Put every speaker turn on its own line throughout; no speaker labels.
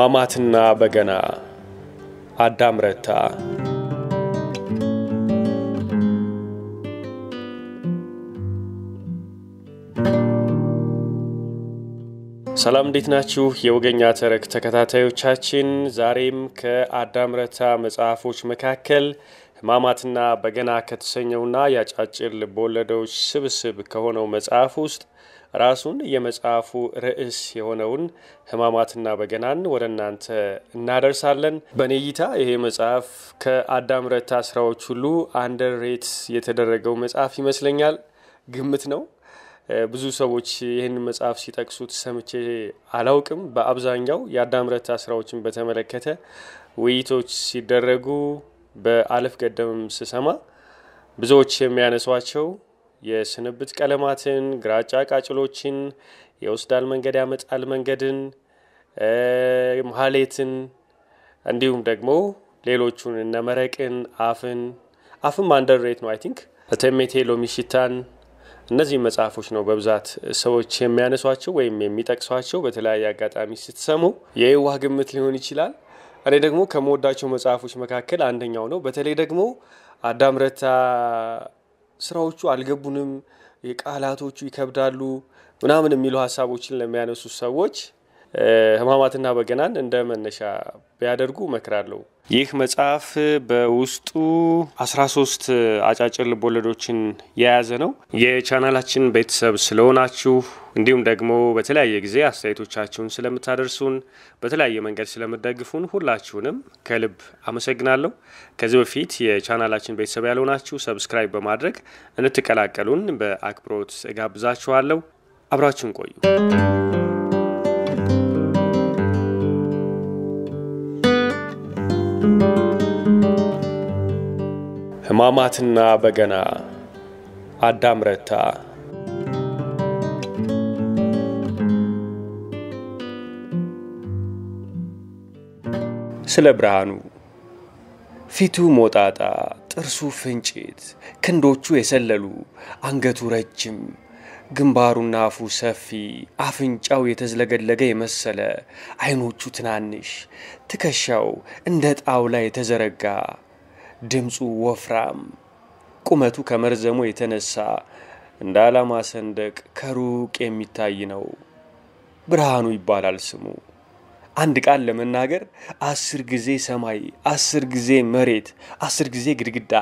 ህማማትና በገና አዳም ረታ። ሰላም እንዴት ናችሁ የወገኛ ተረክ ተከታታዮቻችን? ዛሬም ከአዳም ረታ መጽሐፎች መካከል ህማማትና በገና ከተሰኘውና ያጫጭር ልቦለዶች ስብስብ ከሆነው መጽሐፍ ውስጥ ራሱን የመጽሐፉ ርዕስ የሆነውን ህማማትና በገናን ወደናንተ እናደርሳለን። በኔይታ ይሄ መጽሐፍ ከአዳም ረታ ስራዎች ሁሉ አንደርሬት የተደረገው መጽሐፍ ይመስለኛል። ግምት ነው። ብዙ ሰዎች ይሄን መጽሐፍ ሲጠቅሱት ሰምቼ አላውቅም። በአብዛኛው የአዳም ረታ ስራዎችን በተመለከተ ውይይቶች ሲደረጉ በአለፍ ገደምም ስሰማ ብዙዎች የሚያነሷቸው የስንብት ቀለማትን፣ ግራጫ ቃጭሎችን፣ የውስዳል መንገድ ያመጣል መንገድን፣ መሐሌትን እንዲሁም ደግሞ ሌሎቹን እነ መረቅን፣ አፍም አንደርሬት ነው አይ ቲንክ ተሜቴ ሎሚሽታን እነዚህ መጽሐፎች ነው በብዛት ሰዎች የሚያነሷቸው ወይም የሚጠቅሷቸው። በተለያየ አጋጣሚ ስትሰሙ የዋህ ግምት ሊሆን ይችላል። እኔ ደግሞ ከመወዳቸው መጽሐፎች መካከል አንደኛው ነው። በተለይ ደግሞ አዳም ረታ ስራዎቹ አልገቡንም፣ የቃላቶቹ ይከብዳሉ ምናምን የሚሉ ሐሳቦችን ለሚያነሱ ሰዎች ህማማትና በገናን እንደ መነሻ ቢያደርጉ መክራለሁ። ይህ መጽሐፍ በውስጡ 13 አጫጭር ልቦለዶችን የያዘ ነው። የቻናላችን ቤተሰብ ስለሆናችሁ እንዲሁም ደግሞ በተለያየ ጊዜ አስተያየቶቻችሁን ስለምታደርሱን በተለያየ መንገድ ስለምትደግፉን ሁላችሁንም ከልብ አመሰግናለሁ። ከዚህ በፊት የቻናላችን ቤተሰብ ያልሆናችሁ ሰብስክራይብ በማድረግ እንድትቀላቀሉን በአክብሮት እጋብዛችኋለሁ። አብራችሁን ቆዩ። ህማማትና በገና አዳም ረታ። ስለ ብርሃኑ ፊቱ ሞጣጣ፣ ጥርሱ ፍንጭት፣ ክንዶቹ የሰለሉ፣ አንገቱ ረጅም፣ ግንባሩና አፉ ሰፊ፣ አፍንጫው የተዝለገለገ የመሰለ፣ አይኖቹ ትናንሽ፣ ትከሻው እንደ ጣውላ የተዘረጋ፣ ድምፁ ወፍራም፣ ቁመቱ ከመርዘሙ የተነሳ እንደ ዓላማ ሰንደቅ ከሩቅ የሚታይ ነው። ብርሃኑ ይባላል ስሙ። አንድ ቃል ለመናገር 10 ጊዜ ሰማይ፣ 10 ጊዜ መሬት፣ 10 ጊዜ ግድግዳ፣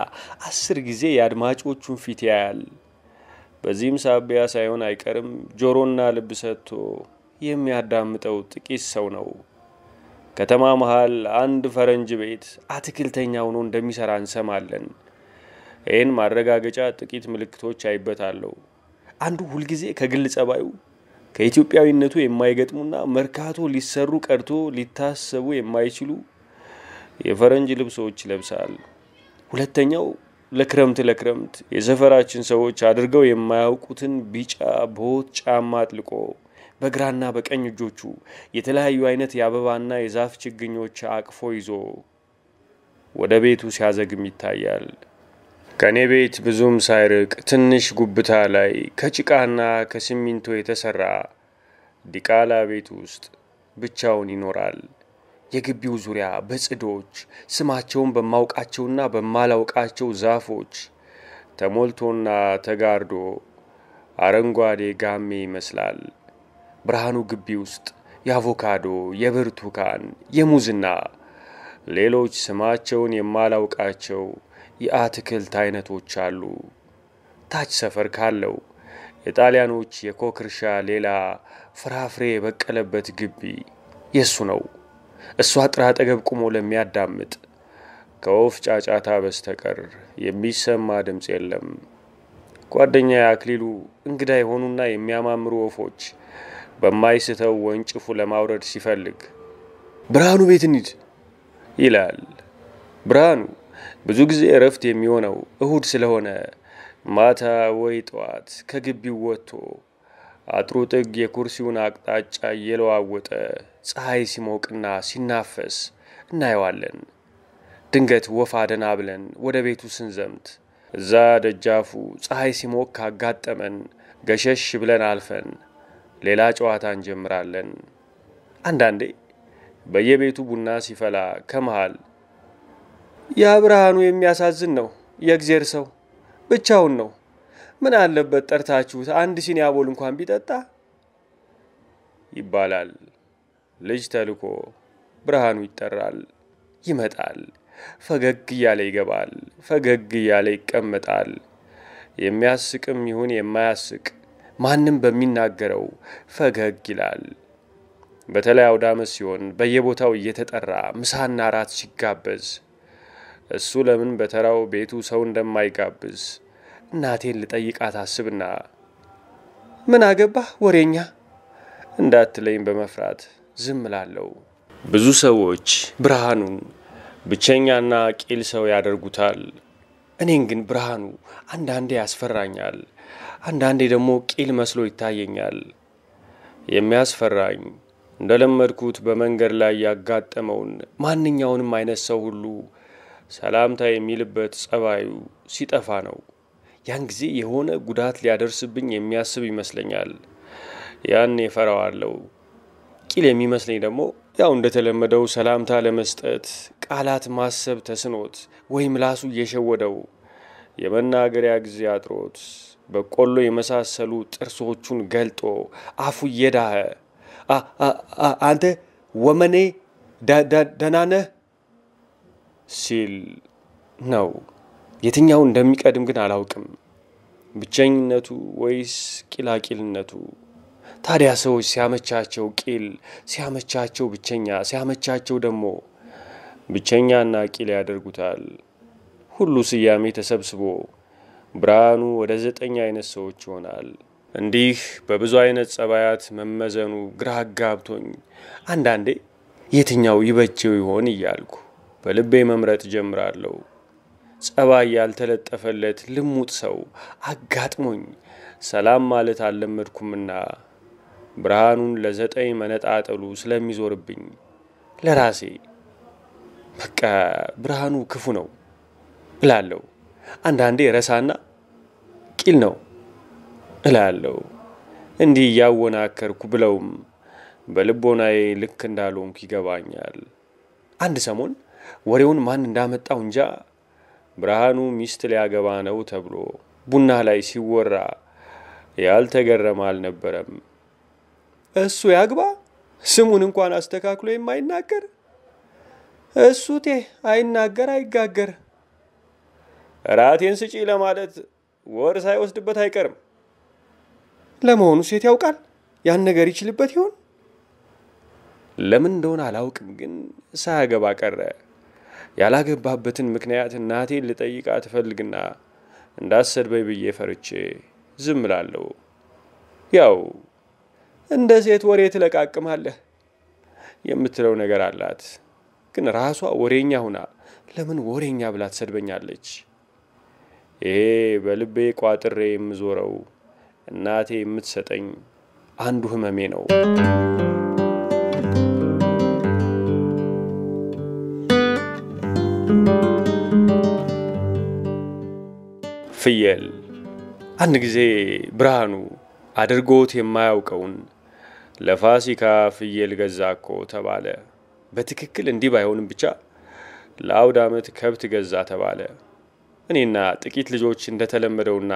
10 ጊዜ የአድማጮቹን ፊት ያያል። በዚህም ሳቢያ ሳይሆን አይቀርም ጆሮና ልብ ሰጥቶ የሚያዳምጠው ጥቂት ሰው ነው። ከተማ መሃል አንድ ፈረንጅ ቤት አትክልተኛ ሆኖ እንደሚሰራ እንሰማለን። ይህን ማረጋገጫ ጥቂት ምልክቶች አይበታለሁ። አንዱ ሁልጊዜ ከግል ጸባዩ ከኢትዮጵያዊነቱ የማይገጥሙና መርካቶ ሊሰሩ ቀርቶ ሊታሰቡ የማይችሉ የፈረንጅ ልብሶች ይለብሳል። ሁለተኛው ለክረምት የሰፈራችን ሰዎች አድርገው የማያውቁትን ቢጫ ቦት ጫማ አጥልቆ በግራና በቀኝ እጆቹ የተለያዩ አይነት የአበባና የዛፍ ችግኞች አቅፎ ይዞ ወደ ቤቱ ሲያዘግም ይታያል። ከኔ ቤት ብዙም ሳይርቅ ትንሽ ጉብታ ላይ ከጭቃና ከሲሚንቶ የተሰራ ዲቃላ ቤት ውስጥ ብቻውን ይኖራል። የግቢው ዙሪያ በጽዶች ስማቸውን በማውቃቸውና በማላውቃቸው ዛፎች ተሞልቶና ተጋርዶ አረንጓዴ ጋሜ ይመስላል። ብርሃኑ ግቢ ውስጥ የአቮካዶ፣ የብርቱካን፣ የሙዝና ሌሎች ስማቸውን የማላውቃቸው የአትክልት አይነቶች አሉ። ታች ሰፈር ካለው የጣሊያኖች የኮክ እርሻ ሌላ ፍራፍሬ የበቀለበት ግቢ የሱ ነው። እሷ አጥር አጠገብ ቆሞ ለሚያዳምጥ ከወፍ ጫጫታ በስተቀር የሚሰማ ድምጽ የለም። ጓደኛዬ አክሊሉ እንግዳ የሆኑና የሚያማምሩ ወፎች በማይስተው ወንጭፉ ለማውረድ ሲፈልግ ብርሃኑ ቤት እንሂድ ይላል። ብርሃኑ ብዙ ጊዜ እረፍት የሚሆነው እሁድ ስለሆነ ማታ ወይ ጠዋት ከግቢው ወጥቶ አጥሩ ጥግ የኩርሲውን አቅጣጫ እየለዋወጠ ፀሐይ ሲሞቅና ሲናፈስ እናየዋለን። ድንገት ወፍ አደና ብለን ወደ ቤቱ ስንዘምት እዛ ደጃፉ ፀሐይ ሲሞቅ ካጋጠመን ገሸሽ ብለን አልፈን ሌላ ጨዋታ እንጀምራለን። አንዳንዴ በየቤቱ ቡና ሲፈላ ከመሃል ያ ብርሃኑ የሚያሳዝን ነው፣ የእግዚአብሔር ሰው ብቻውን ነው፣ ምን አለበት ጠርታችሁት አንድ ሲኒ አቦል እንኳን ቢጠጣ ይባላል። ልጅ ተልኮ ብርሃኑ ይጠራል፣ ይመጣል፣ ፈገግ እያለ ይገባል፣ ፈገግ እያለ ይቀመጣል። የሚያስቅም ይሁን የማያስቅ ማንም በሚናገረው ፈገግ ይላል። በተለይ አውደ ዓመት ሲሆን በየቦታው እየተጠራ ምሳና ራት ሲጋበዝ እሱ ለምን በተራው ቤቱ ሰው እንደማይጋብዝ እናቴን ልጠይቃት አስብና ምን አገባህ ወሬኛ እንዳትለኝ በመፍራት ዝም እላለሁ። ብዙ ሰዎች ብርሃኑን ብቸኛና ቂል ሰው ያደርጉታል። እኔን ግን ብርሃኑ አንዳንዴ ያስፈራኛል፣ አንዳንዴ ደግሞ ቂል መስሎ ይታየኛል። የሚያስፈራኝ እንደለመድኩት በመንገድ ላይ ያጋጠመውን ማንኛውንም አይነት ሰው ሁሉ ሰላምታ የሚልበት ጸባዩ ሲጠፋ ነው። ያን ጊዜ የሆነ ጉዳት ሊያደርስብኝ የሚያስብ ይመስለኛል። ያን እፈራዋለሁ። ቂል የሚመስለኝ ደግሞ ያው እንደተለመደው ሰላምታ ለመስጠት ቃላት ማሰብ ተስኖት ወይም ምላሱ እየሸወደው የመናገሪያ ጊዜ አጥሮት በቆሎ የመሳሰሉ ጥርሶቹን ገልጦ አፉ እየዳኸ አንተ ወመኔ ደህና ነህ ሲል ነው። የትኛው እንደሚቀድም ግን አላውቅም፣ ብቸኝነቱ ወይስ ቂላቂልነቱ። ታዲያ ሰዎች ሲያመቻቸው ቂል፣ ሲያመቻቸው ብቸኛ፣ ሲያመቻቸው ደግሞ ብቸኛና ቂል ያደርጉታል። ሁሉ ስያሜ ተሰብስቦ ብርሃኑ ወደ 9 አይነት ሰዎች ይሆናል። እንዲህ በብዙ አይነት ጸባያት መመዘኑ ግራ አጋብቶኝ አንዳንዴ የትኛው ይበጀው ይሆን እያልኩ በልቤ መምረጥ ጀምራለሁ። ጸባይ ያልተለጠፈለት ልሙጥ ሰው አጋጥሞኝ ሰላም ማለት አልለመድኩምና ብርሃኑን ለ9 መነጣጠሉ ስለሚዞርብኝ ለራሴ በቃ ብርሃኑ ክፉ ነው እላለሁ። አንዳንዴ ረሳና ቂል ነው እላለሁ። እንዲህ ያወናከርኩ ብለውም በልቦናዬ ልክ እንዳልሆንኩ ይገባኛል። አንድ ሰሞን ወሬውን ማን እንዳመጣው እንጃ ብርሃኑ ሚስት ሊያገባ ነው ተብሎ ቡና ላይ ሲወራ ያልተገረመ አልነበረም። እሱ ያግባ ስሙን እንኳን አስተካክሎ የማይናገር እሱቴ አይናገር አይጋገር ራቴን ስጪ ለማለት ወር ሳይወስድበት አይቀርም። ለመሆኑ ሴት ያውቃል ያን ነገር ይችልበት ይሆን? ለምን እንደሆነ አላውቅም፣ ግን ሳያገባ ቀረ። ያላገባበትን ምክንያት እናቴን ልጠይቃት ፈልግና እንዳሰድበኝ ብዬ ፈርቼ ዝም እላለሁ። ያው እንደ ሴት ወሬ ትለቃቅማለህ የምትለው ነገር አላት። ግን ራሷ ወሬኛ ሆና ለምን ወሬኛ ብላ ትሰድበኛለች? ይሄ በልቤ ቋጥሬ የምዞረው እናቴ የምትሰጠኝ አንዱ ህመሜ ነው። ፍየል። አንድ ጊዜ ብርሃኑ አድርጎት የማያውቀውን ለፋሲካ ፍየል ገዛኮ ተባለ። በትክክል እንዲህ ባይሆንም ብቻ ለአውደ ዓመት ከብት ገዛ ተባለ። እኔና ጥቂት ልጆች እንደተለመደውና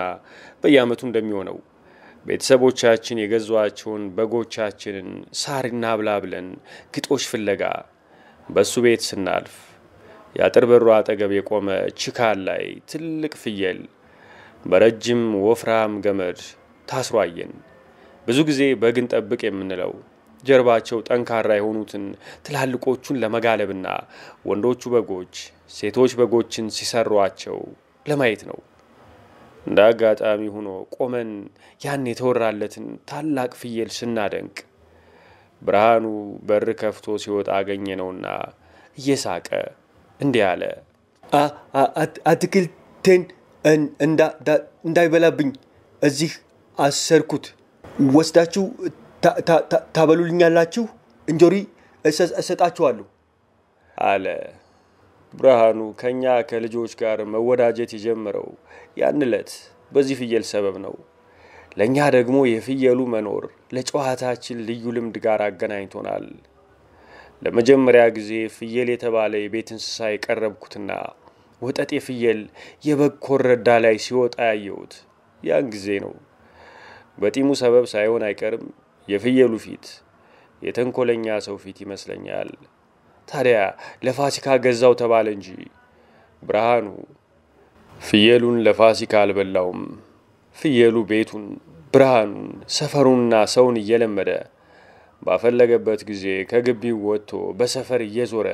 በየዓመቱ እንደሚሆነው ቤተሰቦቻችን የገዟቸውን በጎቻችንን ሳርና ብላ ብለን ግጦሽ ፍለጋ በሱ ቤት ስናልፍ የአጥር በሩ አጠገብ የቆመ ችካል ላይ ትልቅ ፍየል በረጅም ወፍራም ገመድ ታስሮ አየን። ብዙ ጊዜ በግን ጠብቅ የምንለው ጀርባቸው ጠንካራ የሆኑትን ትላልቆቹን ለመጋለብና ወንዶቹ በጎች ሴቶች በጎችን ሲሰሯቸው ለማየት ነው። እንደ አጋጣሚ ሆኖ ቆመን ያን የተወራለትን ታላቅ ፍየል ስናደንቅ ብርሃኑ በር ከፍቶ ሲወጣ አገኘነውና እየሳቀ እንዲህ አለ። አትክልቴን እንዳይበላብኝ እዚህ አሰርኩት፣ ወስዳችሁ ታበሉልኛላችሁ፣ እንጆሪ እሰጣችኋለሁ አለ። ብርሃኑ ከኛ ከልጆች ጋር መወዳጀት የጀመረው ያን ዕለት በዚህ ፍየል ሰበብ ነው። ለኛ ደግሞ የፍየሉ መኖር ለጨዋታችን ልዩ ልምድ ጋር አገናኝቶናል። ለመጀመሪያ ጊዜ ፍየል የተባለ የቤት እንስሳ የቀረብኩትና ወጠጤ ፍየል የበግ ኮረዳ ላይ ሲወጣ ያየሁት ያን ጊዜ ነው። በጢሙ ሰበብ ሳይሆን አይቀርም የፍየሉ ፊት የተንኮለኛ ሰው ፊት ይመስለኛል። ታዲያ ለፋሲካ ገዛው ተባለ እንጂ ብርሃኑ ፍየሉን ለፋሲካ አልበላውም። ፍየሉ ቤቱን፣ ብርሃኑን፣ ሰፈሩንና ሰውን እየለመደ ባፈለገበት ጊዜ ከግቢው ወጥቶ በሰፈር እየዞረ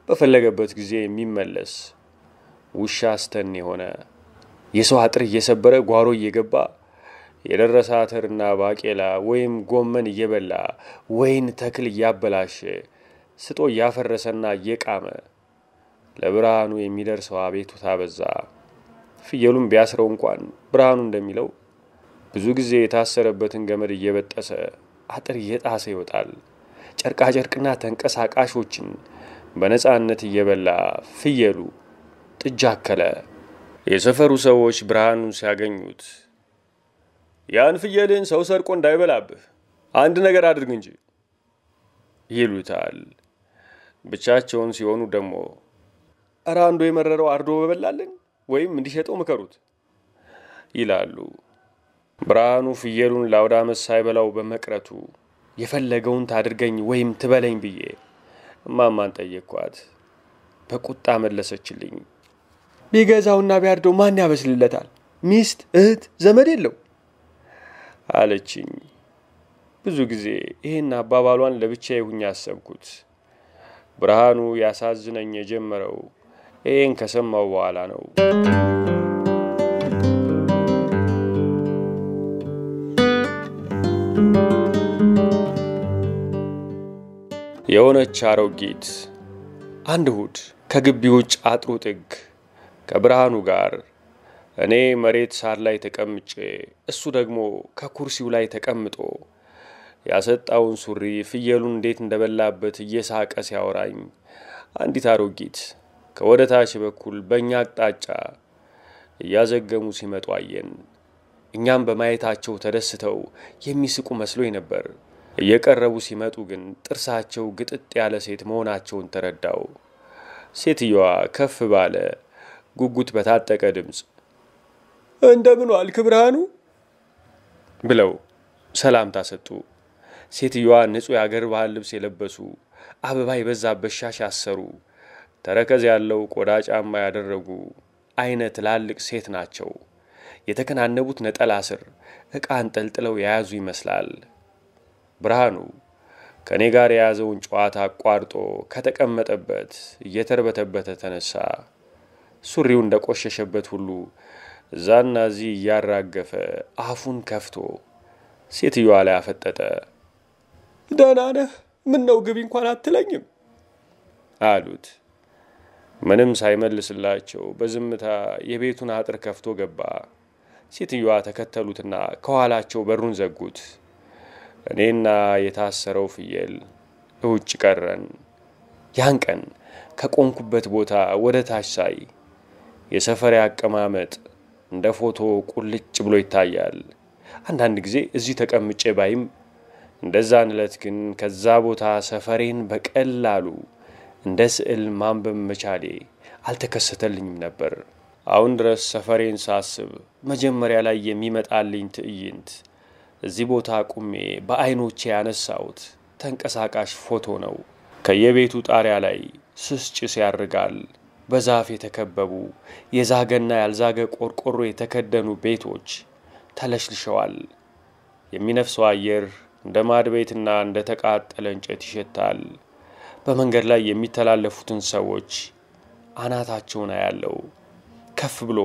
በፈለገበት ጊዜ የሚመለስ ውሻ አስተን የሆነ የሰው አጥር እየሰበረ ጓሮ እየገባ የደረሰ አተርና ባቄላ ወይም ጎመን እየበላ ወይን ተክል እያበላሸ ስጦ እያፈረሰና እየቃመ ለብርሃኑ የሚደርሰው አቤቱታ በዛ። ፍየሉን ቢያስረው እንኳን ብርሃኑ እንደሚለው ብዙ ጊዜ የታሰረበትን ገመድ እየበጠሰ አጥር እየጣሰ ይወጣል። ጨርቃ ጨርቅና ተንቀሳቃሾችን በነጻነት እየበላ ፍየሉ ጥጃ አከለ። የሰፈሩ ሰዎች ብርሃኑን ሲያገኙት ያን ፍየልን ሰው ሰርቆ እንዳይበላብህ አንድ ነገር አድርግ እንጂ ይሉታል። ብቻቸውን ሲሆኑ ደግሞ ኧረ አንዱ የመረረው አርዶ በበላልን ወይም እንዲሸጠው ምከሩት ይላሉ። ብርሃኑ ፍየሉን ለአውደ ዓመት ሳይበላው በመቅረቱ የፈለገውን ታድርገኝ ወይም ትበለኝ ብዬ እማማን ጠየቅኳት። በቁጣ መለሰችልኝ። ቢገዛውና ቢያርደው ማን ያበስልለታል? ሚስት፣ እህት፣ ዘመድ የለው አለችኝ። ብዙ ጊዜ ይሄን አባባሏን ለብቻዬ ሆኜ አሰብኩት። ብርሃኑ ያሳዝነኝ የጀመረው ይሄን ከሰማው በኋላ ነው። የሆነች አሮጊት አንድ እሑድ ከግቢ ውጭ አጥሩ ጥግ ከብርሃኑ ጋር እኔ መሬት ሳር ላይ ተቀምጬ እሱ ደግሞ ከኩርሲው ላይ ተቀምጦ ያሰጣውን ሱሪ ፍየሉን እንዴት እንደበላበት እየሳቀ ሲያወራኝ አንዲት አሮጊት ከወደታች በኩል በእኛ አቅጣጫ እያዘገሙ ሲመጡ አየን። እኛም በማየታቸው ተደስተው የሚስቁ መስሎኝ ነበር። እየቀረቡ ሲመጡ ግን ጥርሳቸው ግጥጥ ያለ ሴት መሆናቸውን ተረዳው። ሴትየዋ ከፍ ባለ ጉጉት በታጠቀ ድምፅ እንደምን ዋልክ ብርሃኑ ብለው ሰላምታ ሰጡ። ሴትየዋ ንጹህ የአገር ባህል ልብስ የለበሱ አበባ የበዛበት ሻሽ ያሰሩ ተረከዝ ያለው ቆዳ ጫማ ያደረጉ አይነት ትላልቅ ሴት ናቸው። የተከናነቡት ነጠላ ስር ዕቃ አንጠልጥለው የያዙ ይመስላል። ብርሃኑ ከኔ ጋር የያዘውን ጨዋታ አቋርጦ ከተቀመጠበት እየተርበተበተ ተነሳ። ሱሪው እንደቆሸሸበት ሁሉ እዛና እዚህ እያራገፈ አፉን ከፍቶ ሴትዮዋ ላይ አፈጠጠ። ደህና ነህ? ምን ነው ግቢ እንኳን አትለኝም አሉት። ምንም ሳይመልስላቸው በዝምታ የቤቱን አጥር ከፍቶ ገባ። ሴትዮዋ ተከተሉትና ከኋላቸው በሩን ዘጉት። እኔና የታሰረው ፍየል ውጭ ቀረን። ያን ቀን ከቆንኩበት ቦታ ወደ ታች ሳይ የሰፈሬ አቀማመጥ እንደ ፎቶ ቁልጭ ብሎ ይታያል። አንዳንድ ጊዜ እዚህ ተቀምጬ ባይም እንደዛን ዕለት ግን ከዛ ቦታ ሰፈሬን በቀላሉ እንደ ስዕል ማንበብ መቻሌ አልተከሰተልኝም ነበር። አሁን ድረስ ሰፈሬን ሳስብ መጀመሪያ ላይ የሚመጣልኝ ትዕይንት እዚህ ቦታ ቁሜ በአይኖቼ ያነሳሁት ተንቀሳቃሽ ፎቶ ነው። ከየቤቱ ጣሪያ ላይ ስስ ጭስ ያርጋል። በዛፍ የተከበቡ የዛገና ያልዛገ ቆርቆሮ የተከደኑ ቤቶች ተለሽልሸዋል። የሚነፍሰው አየር እንደ ማድቤትና እንደ ተቃጠለ እንጨት ይሸታል። በመንገድ ላይ የሚተላለፉትን ሰዎች አናታቸውን አያለው። ከፍ ብሎ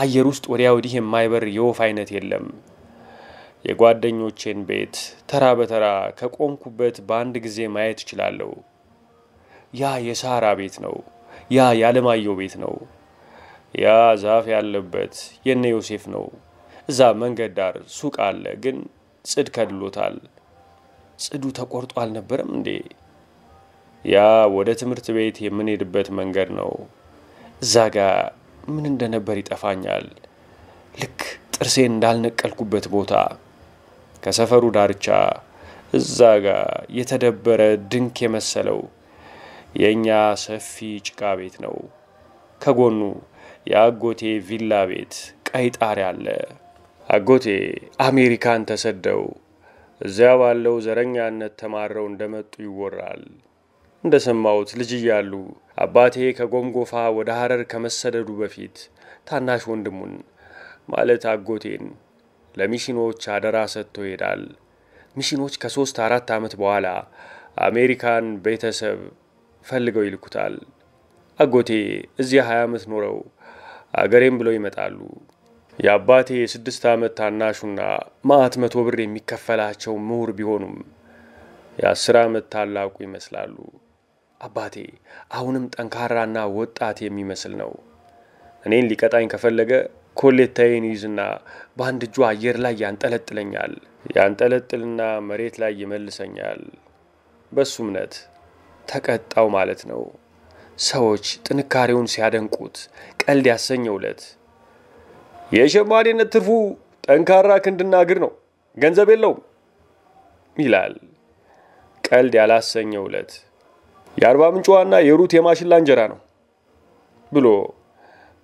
አየር ውስጥ ወዲያ ወዲህ የማይበር የወፍ አይነት የለም። የጓደኞቼን ቤት ተራ በተራ ከቆምኩበት በአንድ ጊዜ ማየት እችላለሁ። ያ የሳራ ቤት ነው። ያ ያለማየሁ ቤት ነው። ያ ዛፍ ያለበት የነ ዮሴፍ ነው። እዛ መንገድ ዳር ሱቅ አለ፣ ግን ጽድ ከድሎታል። ጽዱ ተቆርጦ አልነበረም እንዴ? ያ ወደ ትምህርት ቤት የምንሄድበት መንገድ ነው። እዛ ጋር ምን እንደነበር ይጠፋኛል። ልክ ጥርሴን እንዳልነቀልኩበት ቦታ ከሰፈሩ ዳርቻ እዛ ጋር የተደበረ ድንክ የመሰለው የኛ ሰፊ ጭቃ ቤት ነው። ከጎኑ የአጎቴ ቪላ ቤት ቀይ ጣሪያ አለ። አጎቴ አሜሪካን ተሰደው እዚያ ባለው ዘረኛነት ተማረው እንደመጡ ይወራል። እንደሰማሁት ልጅ እያሉ አባቴ ከጎምጎፋ ወደ ሐረር ከመሰደዱ በፊት ታናሽ ወንድሙን ማለት አጎቴን ለሚሽኖች አደራ ሰጥቶ ይሄዳል። ሚሽኖች ከ3-4 ዓመት በኋላ አሜሪካን ቤተሰብ ፈልገው ይልኩታል። አጎቴ እዚያ 20 ዓመት ኖረው አገሬም ብለው ይመጣሉ። የአባቴ የ6 ዓመት ታናሹና 100 ብር የሚከፈላቸው ምሁር ቢሆኑም የ10 ዓመት ታላቁ ይመስላሉ። አባቴ አሁንም ጠንካራና ወጣት የሚመስል ነው። እኔን ሊቀጣኝ ከፈለገ ኮሌታዬን ይዝና በአንድ እጁ አየር ላይ ያንጠለጥለኛል። ያንጠለጥልና መሬት ላይ ይመልሰኛል። በሱ እምነት ተቀጣው ማለት ነው። ሰዎች ጥንካሬውን ሲያደንቁት ቀልድ ያሰኘውለት የሸማኔነት ትርፉ ጠንካራ ክንድና እግር ነው፣ ገንዘብ የለውም ይላል። ቀልድ ያላሰኘውለት የአርባ ምንጭዋና የሩት የማሽላ እንጀራ ነው ብሎ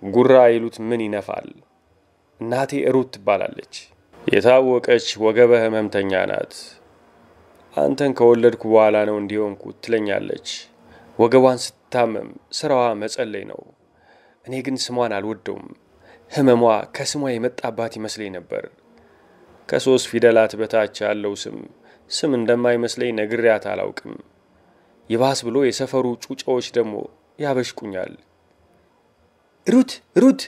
ጉራ ይሉት ምን ይነፋል። እናቴ ሩት ትባላለች። የታወቀች ወገበ ህመምተኛ ናት። አንተን ከወለድኩ በኋላ ነው እንዲሆንኩ ትለኛለች። ወገቧን ስታመም ስራዋ መጸለይ ነው። እኔ ግን ስሟን አልወደውም። ህመሟ ከስሟ የመጣባት ይመስለኝ ነበር። ከ3 ፊደላት በታች ያለው ስም እንደማይመስለኝ ነግሬያት አላውቅም። ይባስ ብሎ የሰፈሩ ጩጫዎች ደግሞ ያበሽቁኛል። ሩት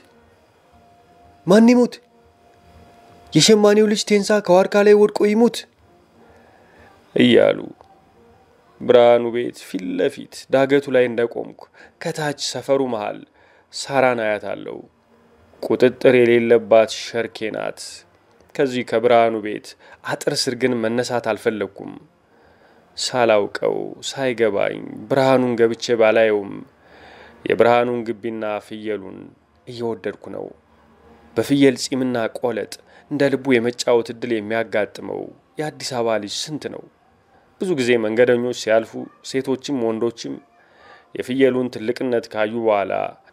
ማን ይሞት? የሸማኔው ልጅ ቴንሳ ከዋርካ ላይ ወድቆ ይሞት እያሉ ብርሃኑ ቤት ፊት ለፊት ዳገቱ ላይ እንደቆምኩ ከታች ሰፈሩ መሃል ሳራን አያታለሁ። ቁጥጥር የሌለባት ሸርኬ ናት። ከዚህ ከብርሃኑ ቤት አጥር ስር ግን መነሳት አልፈለኩም። ሳላውቀው ሳይገባኝ ብርሃኑን ገብቼ ባላየውም የብርሃኑን ግቢና ፍየሉን እየወደድኩ ነው። በፍየል ጺምና ቆለጥ እንደ ልቡ የመጫወት እድል የሚያጋጥመው የአዲስ አበባ ልጅ ስንት ነው? ብዙ ጊዜ መንገደኞች ሲያልፉ ሴቶችም ወንዶችም የፍየሉን ትልቅነት ካዩ በኋላ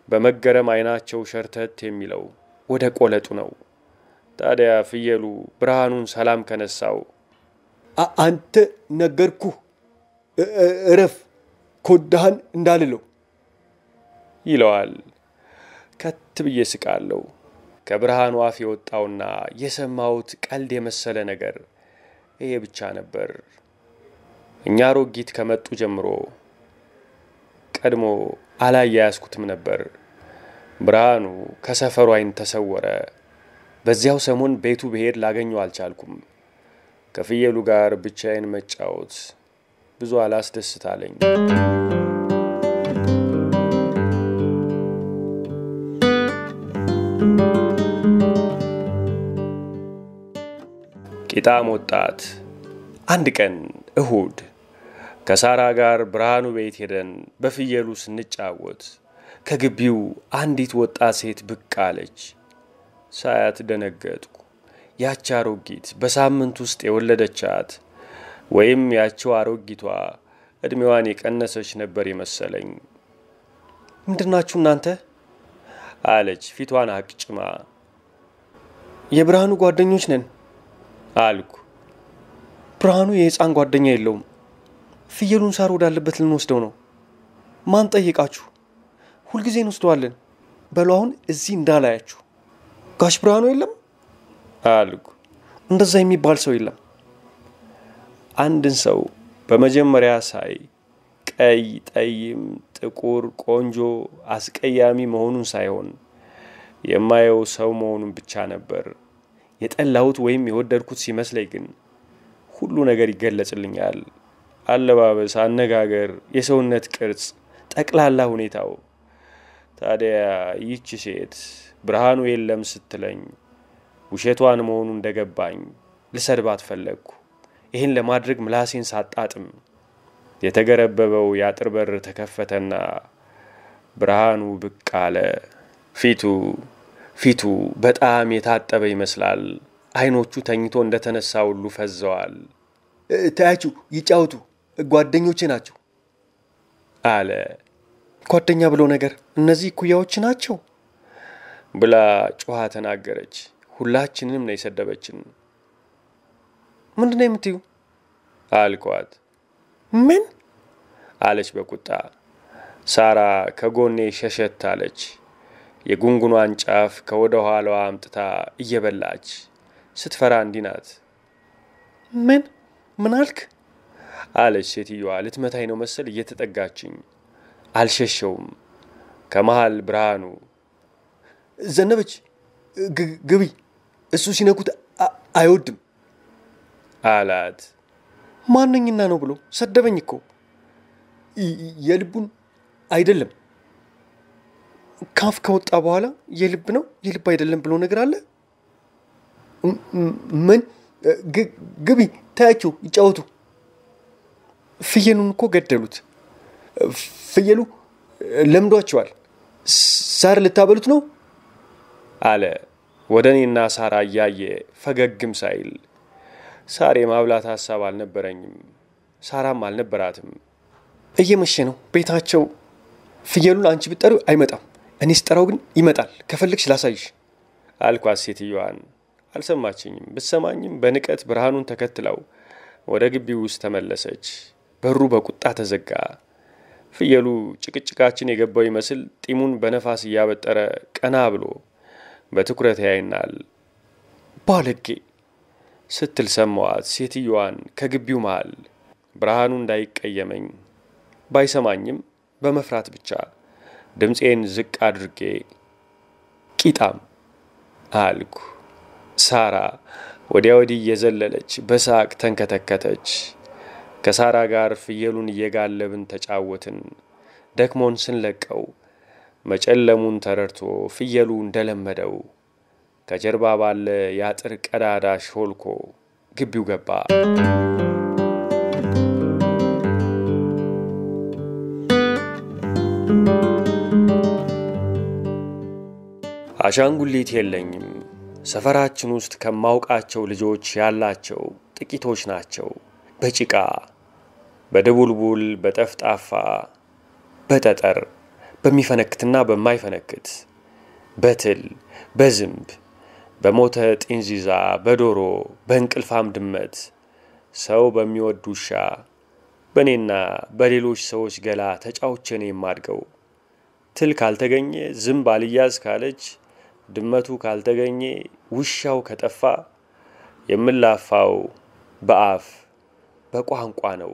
በመገረም አይናቸው ሸርተት የሚለው ወደ ቆለጡ ነው። ታዲያ ፍየሉ ብርሃኑን ሰላም ከነሳው አንተ ነገርኩ እረፍ ኮዳህን እንዳልለው ይለዋል። ከት ብዬ ስቃለሁ። ከብርሃኑ አፍ የወጣውና የሰማሁት ቀልድ የመሰለ ነገር ይሄ ብቻ ነበር። እኛ ሮጊት ከመጡ ጀምሮ ቀድሞ አላያያዝኩትም ነበር። ብርሃኑ ከሰፈሩ አይን ተሰወረ። በዚያው ሰሞን ቤቱ ብሄድ ላገኘው አልቻልኩም። ከፍየሉ ጋር ብቻዬን መጫወት ብዙ አላስደስታለኝ። ቂጣም ወጣት አንድ ቀን እሁድ ከሳራ ጋር ብርሃኑ ቤት ሄደን በፍየሉ ስንጫወት ከግቢው አንዲት ወጣት ሴት ብቅ አለች። ሳያት ደነገጥኩ። ያቺ አሮጊት በሳምንት ውስጥ የወለደቻት ወይም ያቺው አሮጊቷ እድሜዋን የቀነሰች ነበር የመሰለኝ። ምንድናችሁ እናንተ አለች ፊቷን አቅጭማ። የብርሃኑ ጓደኞች ነን አልኩ። ብርሃኑ የህፃን ጓደኛ የለውም። ፍየሉን ሳር ወዳለበት ልንወስደው ነው። ማን ጠይቃችሁ? ሁልጊዜ እንወስደዋለን። በሉ አሁን እዚህ እንዳላያችሁ። ጋሽ ብርሃኑ የለም አልኩ። እንደዛ የሚባል ሰው የለም። አንድን ሰው በመጀመሪያ ሳይ ቀይ፣ ጠይም፣ ጥቁር፣ ቆንጆ፣ አስቀያሚ መሆኑን ሳይሆን የማየው ሰው መሆኑን ብቻ ነበር። የጠላሁት ወይም የወደድኩት ሲመስለኝ ግን ሁሉ ነገር ይገለጽልኛል። አለባበስ፣ አነጋገር፣ የሰውነት ቅርጽ፣ ጠቅላላ ሁኔታው። ታዲያ ይህች ሴት ብርሃኑ የለም ስትለኝ ውሸቷን መሆኑ እንደገባኝ ልሰድባት ፈለግኩ። ይህን ለማድረግ ምላሴን ሳጣጥም የተገረበበው የአጥር በር ተከፈተና ብርሃኑ ብቅ አለ። ፊቱ በጣም የታጠበ ይመስላል። አይኖቹ ተኝቶ እንደተነሳ ሁሉ ፈዘዋል። ታያችሁ፣ ይጫወቱ፣ ጓደኞቼ ናቸው አለ። ጓደኛ ብሎ ነገር እነዚህ እኩያዎች ናቸው ብላ ጮኻ ተናገረች። ሁላችንንም ነው የሰደበችን። ምንድነው የምትዩ አልኳት። ምን አለች በቁጣ። ሳራ ከጎኔ ሸሸት አለች። የጉንጉኗን ጫፍ ከወደ ኋላዋ አምጥታ እየበላች ስትፈራ እንዲህ ናት። ምን አልክ አለች ሴትዮዋ። ልትመታኝ ነው መሰል እየተጠጋችኝ። አልሸሸውም። ከመሃል ብርሃኑ ዘነበች ግቢ፣ እሱ ሲነኩት አይወድም አላት። ማንኝና ነው ብሎ ሰደበኝ እኮ። የልቡን አይደለም ካፍ ከወጣ በኋላ የልብ ነው የልብ አይደለም ብሎ ነገር አለ። ምን ግቢ ታያቸው ይጫወቱ። ፍየሉን እኮ ገደሉት። ፍየሉ ለምዷቸዋል። ሳር ልታበሉት ነው አለ ወደኔና ሳራ እያየ ፈገግም ሳይል። ሳር የማብላት ሐሳብ አልነበረኝም። ሳራም አልነበራትም። እየመሸ ነው ቤታቸው። ፍየሉን አንቺ ብትጠሪው አይመጣም፣ እኔ ስጠራው ግን ይመጣል። ከፈልክሽ ላሳይሽ አልኳት ሴትዮዋን። አልሰማችኝም። ብትሰማኝም በንቀት ብርሃኑን ተከትለው ወደ ግቢው ውስጥ ተመለሰች። በሩ በቁጣ ተዘጋ። ፍየሉ ጭቅጭቃችን የገባው ይመስል ጢሙን በነፋስ እያበጠረ ቀና ብሎ በትኩረት ያይናል። ባለጌ ስትል ሰማዋት ሴትዮዋን ከግቢው መሃል። ብርሃኑ እንዳይቀየመኝ ባይሰማኝም በመፍራት ብቻ ድምፄን ዝቅ አድርጌ ቂጣም አልኩ። ሳራ ወዲያ ወዲህ እየዘለለች በሳቅ ተንከተከተች። ከሳራ ጋር ፍየሉን እየጋለብን ተጫወትን። ደክሞን ስንለቀው መጨለሙን ተረድቶ ፍየሉ እንደለመደው ከጀርባ ባለ ያጥር ቀዳዳ ሾልኮ ግቢው ገባ። አሻንጉሊት የለኝም። ሰፈራችን ውስጥ ከማውቃቸው ልጆች ያላቸው ጥቂቶች ናቸው። በጭቃ በድቡልቡል በጠፍጣፋ በጠጠር በሚፈነክትና በማይፈነክት በትል በዝንብ በሞተ ጢንዚዛ በዶሮ በእንቅልፋም ድመት ሰው በሚወድ ውሻ በእኔና በሌሎች ሰዎች ገላ ተጫውቼን የማድገው። ትል ካልተገኘ ዝንብ አልያዝ ካለች፣ ድመቱ ካልተገኘ ውሻው ከጠፋ የምላፋው በአፍ በቋንቋ ነው።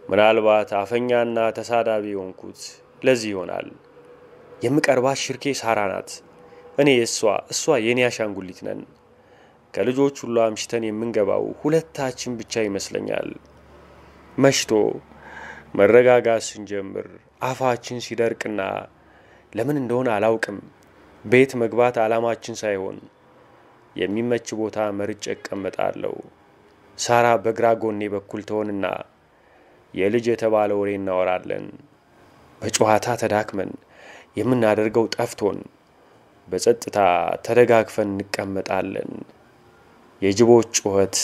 ምናልባት አፈኛና ተሳዳቢ ሆንኩት ለዚህ ይሆናል። የምቀርባት ሽርኬ ሳራ ናት። እኔ እሷ የኔ አሻንጉሊት ነን። ከልጆች ሁሉ አምሽተን የምንገባው ሁለታችን ብቻ ይመስለኛል። መሽቶ መረጋጋት ስንጀምር አፋችን ሲደርቅና ለምን እንደሆነ አላውቅም ቤት መግባት ዓላማችን ሳይሆን የሚመች ቦታ መርጬ እቀመጣለሁ። ሳራ በግራ ጎኔ በኩል ትሆንና የልጅ የተባለ ወሬ እናወራለን። በጨዋታ ተዳክመን የምናደርገው ጠፍቶን በጸጥታ ተደጋግፈን እንቀመጣለን። የጅቦች ጩኸት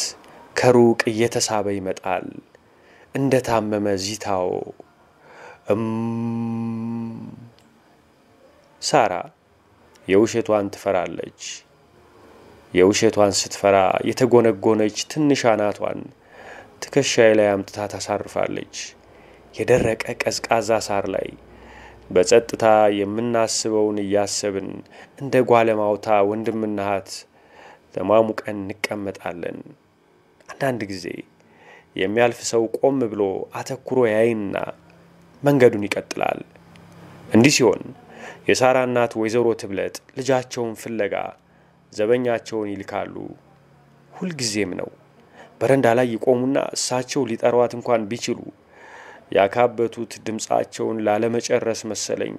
ከሩቅ እየተሳበ ይመጣል እንደ ታመመ ዚታው። ሳራ የውሸቷን ትፈራለች። የውሸቷን ስትፈራ የተጎነጎነች ትንሽ አናቷን ትከሻዬ ላይ አምጥታ ታሳርፋለች። የደረቀ ቀዝቃዛ ሳር ላይ በጸጥታ የምናስበውን እያሰብን እንደ ጓለማውታ ወንድምና እህት ተማሙቀን እንቀመጣለን። አንዳንድ ጊዜ የሚያልፍ ሰው ቆም ብሎ አተኩሮ ያይና መንገዱን ይቀጥላል። እንዲህ ሲሆን የሳራ እናት ወይዘሮ ትብለጥ ልጃቸውን ፍለጋ ዘበኛቸውን ይልካሉ። ሁልጊዜም ነው። በረንዳ ላይ ይቆሙና እሳቸው ሊጠሯት እንኳን ቢችሉ ያካበቱት ድምጻቸውን ላለመጨረስ መሰለኝ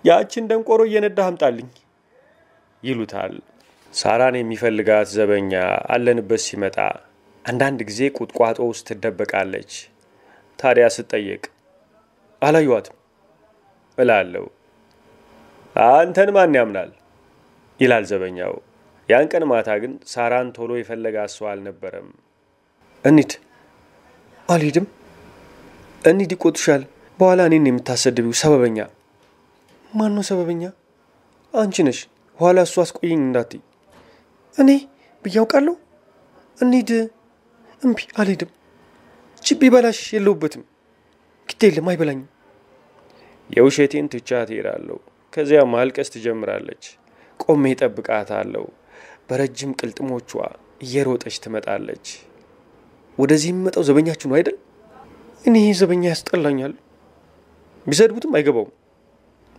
ያችን ደንቆሮ እየነዳህ አምጣልኝ ይሉታል። ሳራን የሚፈልጋት ዘበኛ አለንበት ሲመጣ አንዳንድ ጊዜ ቁጥቋጦ ውስጥ ትደበቃለች። ታዲያ ስትጠየቅ አላዩዋትም እላለሁ። አንተን ማን ያምናል ይላል ዘበኛው። ያን ቀን ማታ ግን ሳራን ቶሎ የፈለጋት ሰው አልነበረም። እንሂድ። አልሄድም እንሂድ ይቆጡሻል። በኋላ እኔን የምታሰድቢው ሰበበኛ። ማን ነው ሰበበኛ? አንቺ ነሽ። ኋላ እሱ አስቆየኝ እንዳትይ። እኔ ብያውቃለሁ። እንሂድ። እምቢ አልሄድም። ችቢ በላሽ የለውበትም። ግድ የለም አይበላኝም። የውሸቴን ትቻት ሄዳለሁ። ከዚያ ማልቀስ ትጀምራለች። ቆሜ ጠብቃታለሁ። በረጅም ቅልጥሞቿ እየሮጠች ትመጣለች። ወደዚህ የሚመጣው ዘበኛችሁ ነው አይደል? እኔ ዘበኛ ያስጠላኛል። ቢሰድቡትም አይገባውም።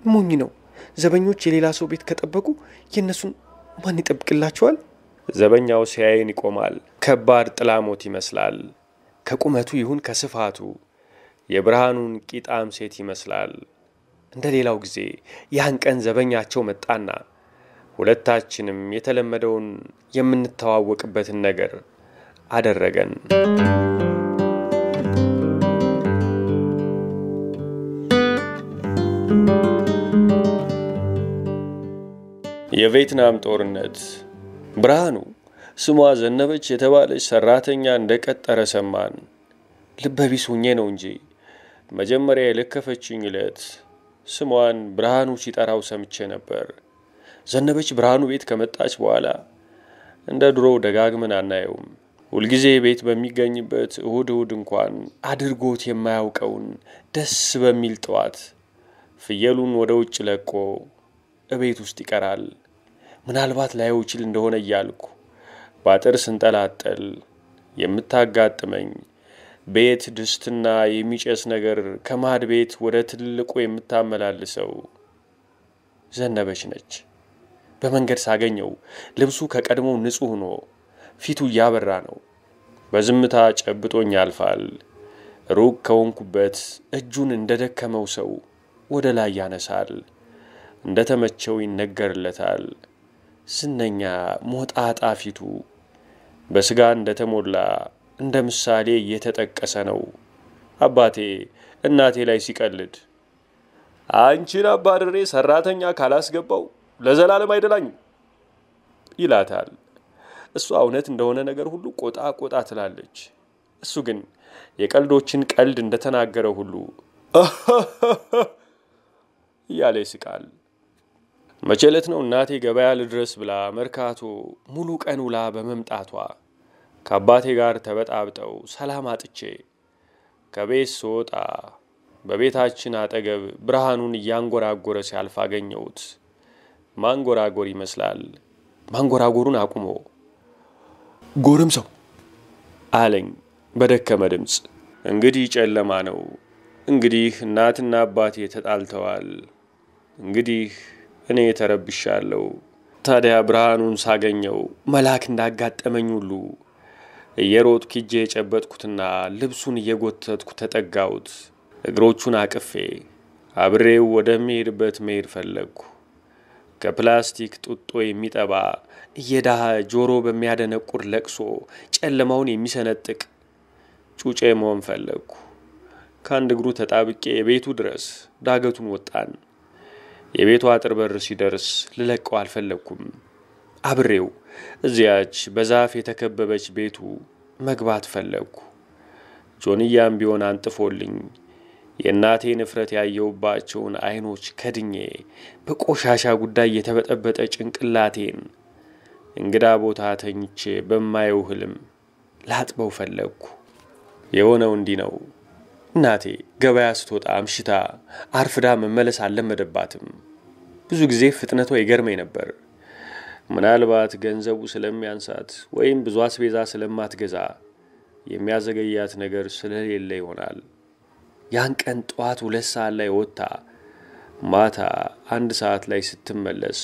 ሞኝ ነው። ዘበኞች የሌላ ሰው ቤት ከጠበቁ የነሱን ማን ይጠብቅላቸዋል? ዘበኛው ሲያይን ይቆማል። ከባድ ጥላሞት ይመስላል። ከቁመቱ ይሁን ከስፋቱ የብርሃኑን ቂጣም ሴት ይመስላል። እንደ ሌላው ጊዜ ያን ቀን ዘበኛቸው መጣና ሁለታችንም የተለመደውን የምንተዋወቅበትን ነገር አደረገን። የቪየትናም ጦርነት። ብርሃኑ ስሟ ዘነበች የተባለች ሰራተኛ እንደቀጠረ ሰማን። ልበቢስ ሆኜ ነው እንጂ መጀመሪያ የለከፈችኝ ዕለት ስሟን ብርሃኑ ሲጠራው ሰምቼ ነበር። ዘነበች ብርሃኑ ቤት ከመጣች በኋላ እንደ ድሮ ደጋግመን አናየውም። ሁልጊዜ ቤት በሚገኝበት እሁድ እንኳን አድርጎት የማያውቀውን ደስ በሚል ጠዋት ፍየሉን ወደ ውጭ ለቆ እቤት ውስጥ ይቀራል። ምናልባት ላየው ይችል እንደሆነ እያልኩ ባጥር ስንጠላጠል የምታጋጥመኝ ቤት ድስትና የሚጨስ ነገር ከማድ ቤት ወደ ትልቁ የምታመላልሰው ዘነበች ነች። በመንገድ ሳገኘው ልብሱ ከቀድሞው ንጹህ ሆኖ ፊቱ ያበራ ነው። በዝምታ ጨብጦኝ ያልፋል። ሩቅ ከሆንኩበት እጁን እንደደከመው ሰው ወደ ላይ ያነሳል። እንደተመቸው ይነገርለታል። ዝነኛ ሞጣጣ ፊቱ በስጋ እንደተሞላ እንደ ምሳሌ እየተጠቀሰ ነው። አባቴ እናቴ ላይ ሲቀልድ አንቺን አባድሬ ሰራተኛ ካላስገባው ለዘላለም አይደላኝም ይላታል። እሷ እውነት እንደሆነ ነገር ሁሉ ቆጣ ትላለች። እሱ ግን የቀልዶችን ቀልድ እንደተናገረው ሁሉ እያለ ይስቃል። መቼለት ነው እናቴ ገበያ ልድረስ ብላ መርካቶ ሙሉ ቀን ውላ በመምጣቷ ከአባቴ ጋር ተበጣብጠው ሰላም አጥቼ ከቤት ስወጣ በቤታችን አጠገብ ብርሃኑን እያንጎራጎረ ሲያልፍ አገኘሁት። ማንጎራጎር ይመስላል። ማንጎራጎሩን አቁሞ ጎረምሳው አለኝ በደከመ ድምጽ። እንግዲህ ጨለማ ነው። እንግዲህ እናትና አባቴ ተጣልተዋል። እንግዲህ እኔ ተረብሻለሁ። ታዲያ ብርሃኑን ሳገኘው መልአክ እንዳጋጠመኝ ሁሉ እየሮጥኩ ኪጄ ጨበጥኩትና ልብሱን እየጎተትኩ ተጠጋሁት። እግሮቹን አቅፌ አብሬው ወደሚሄድበት መሄድ ፈለግኩ። ከፕላስቲክ ጡጦ የሚጠባ እየዳኸ ጆሮ በሚያደነቁር ለቅሶ ጨለማውን የሚሰነጥቅ ጩጬ መሆን ፈለግኩ። ከአንድ እግሩ ተጣብቄ የቤቱ ድረስ ዳገቱን ወጣን። የቤቱ አጥር በር ሲደርስ ልለቀው አልፈለግኩም። አብሬው እዚያች በዛፍ የተከበበች ቤቱ መግባት ፈለግኩ። ጆንያም ቢሆን አንጥፎልኝ የእናቴን እፍረት ያየውባቸውን አይኖች ከድኜ በቆሻሻ ጉዳይ የተበጠበጠ ጭንቅላቴን እንግዳ ቦታ ተኝቼ በማየው ህልም ላጥበው ፈለግኩ። የሆነው እንዲህ ነው። እናቴ ገበያ ስትወጣ አምሽታ አርፍዳ መመለስ አልለመደባትም። ብዙ ጊዜ ፍጥነቷ ይገርመኝ ነበር። ምናልባት ገንዘቡ ስለሚያንሳት ወይም ብዙ አስቤዛ ስለማትገዛ የሚያዘገያት ነገር ስለሌለ ይሆናል። ያን ቀን ጠዋት 2 ሰዓት ላይ ወጣ ማታ 1 ሰዓት ላይ ስትመለስ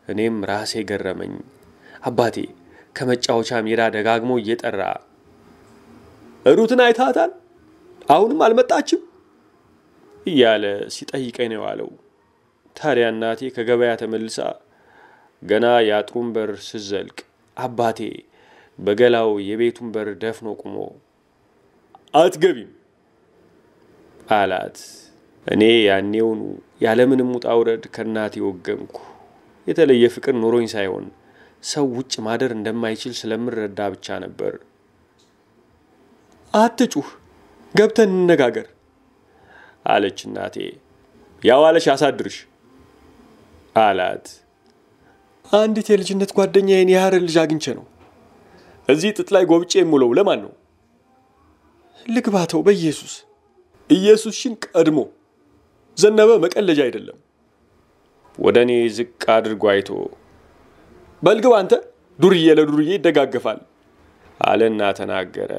እኔም ራሴ ገረመኝ። አባቴ ከመጫወቻ ሜዳ ደጋግሞ እየጠራ ሩትን አይታታል አሁንም አልመጣችም እያለ ሲጠይቀኝ ነው ያለው። ታዲያ እናቴ ከገበያ ተመልሳ ገና ያጥሩን በር ስዘልቅ አባቴ በገላው የቤቱን በር ደፍኖ ቆሞ አትገቢም አላት። እኔ ያኔውኑ ያለምንም ውጣ ውረድ ከእናቴ ወገንኩ። የተለየ ፍቅር ኖሮኝ ሳይሆን ሰው ውጭ ማደር እንደማይችል ስለምረዳ ብቻ ነበር። አትጩህ ገብተን እንነጋገር አለች እናቴ። ያው አለሽ አሳድርሽ አላት። አንዲት የልጅነት ጓደኛዬን የሐረር ልጅ አግኝቼ ነው እዚህ ጥጥ ላይ ጎብጬ የምውለው። ለማን ነው? ልግባተው በኢየሱስ። ኢየሱስሽን ቀድሞ ዘነበ መቀለጃ አይደለም። ወደኔ ዝቅ አድርጎ አይቶ በልግባ አንተ ዱርዬ ለዱርዬ ይደጋገፋል አለና ተናገረ።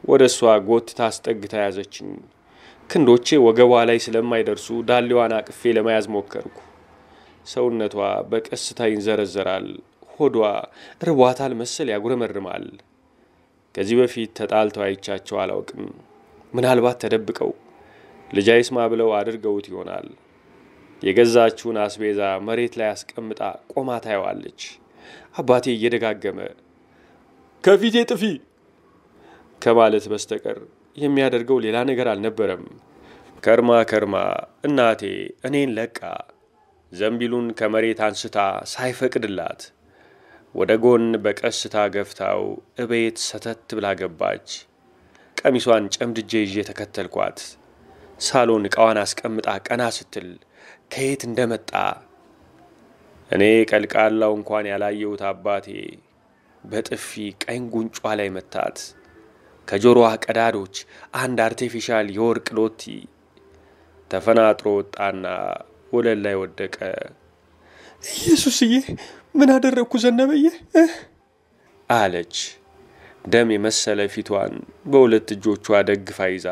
ወደሷ ጎትታ አስጠግታ ያዘችኝ። ክንዶቼ ወገቧ ላይ ስለማይደርሱ ዳሌዋን አቅፌ ለመያዝ ሞከርኩ። ሰውነቷ በቀስታ ይንዘረዘራል። ሆዷ ርቧታል መሰል ያጉረመርማል። ከዚህ በፊት ተጣልተው አይቻቸው አላውቅም። ምናልባት ተደብቀው ልጅ አይስማ ብለው አድርገውት ይሆናል። የገዛችውን አስቤዛ መሬት ላይ አስቀምጣ ቆማ ታየዋለች። አባቴ እየደጋገመ ከፊቴ ጥፊ ከማለት በስተቀር የሚያደርገው ሌላ ነገር አልነበረም። ከርማ እናቴ እኔን ለቃ ዘንቢሉን ከመሬት አንስታ ሳይፈቅድላት ወደ ጎን በቀስታ ገፍታው እቤት ሰተት ብላ ገባች። ቀሚሷን ጨምድጄ ይዤ ተከተልኳት። ሳሎን ዕቃዋን አስቀምጣ ቀና ስትል ከየት እንደመጣ እኔ ቀልቃላው እንኳን ያላየሁት አባቴ በጥፊ ቀኝ ጉንጯ ላይ መታት። ከጆሮዋ ቀዳዶች አንድ አርቲፊሻል የወርቅ ሎቲ ተፈናጥሮ ወጣና ወለል ላይ ወደቀ። ኢየሱስዬ ምን አደረኩ ዘነበዬ አለች። ደም የመሰለ ፊቷን በሁለት እጆቿ ደግፋ ይዛ።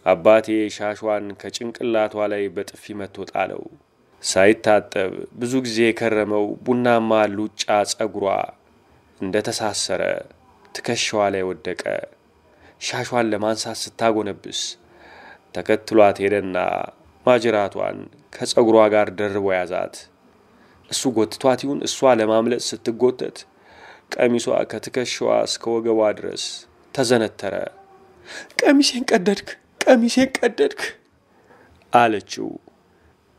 አባቴ ሻሿን ከጭንቅላቷ ላይ በጥፊ መቶ ጣለው። ሳይታጠብ ብዙ ጊዜ የከረመው ቡናማ ሉጫ ጸጉሯ እንደተሳሰረ ትከሻዋ ላይ ወደቀ። ሻሿን ለማንሳት ስታጎነብስ ተከትሏት ሄደና ማጅራቷን ከጸጉሯ ጋር ደርቦ ያዛት። እሱ ጎትቷት ይሁን እሷ ለማምለጥ ስትጎተት ቀሚሷ ከትከሻዋ እስከ ወገቧ ድረስ ተዘነተረ። ቀሚሴን ቀደድክ አለችው።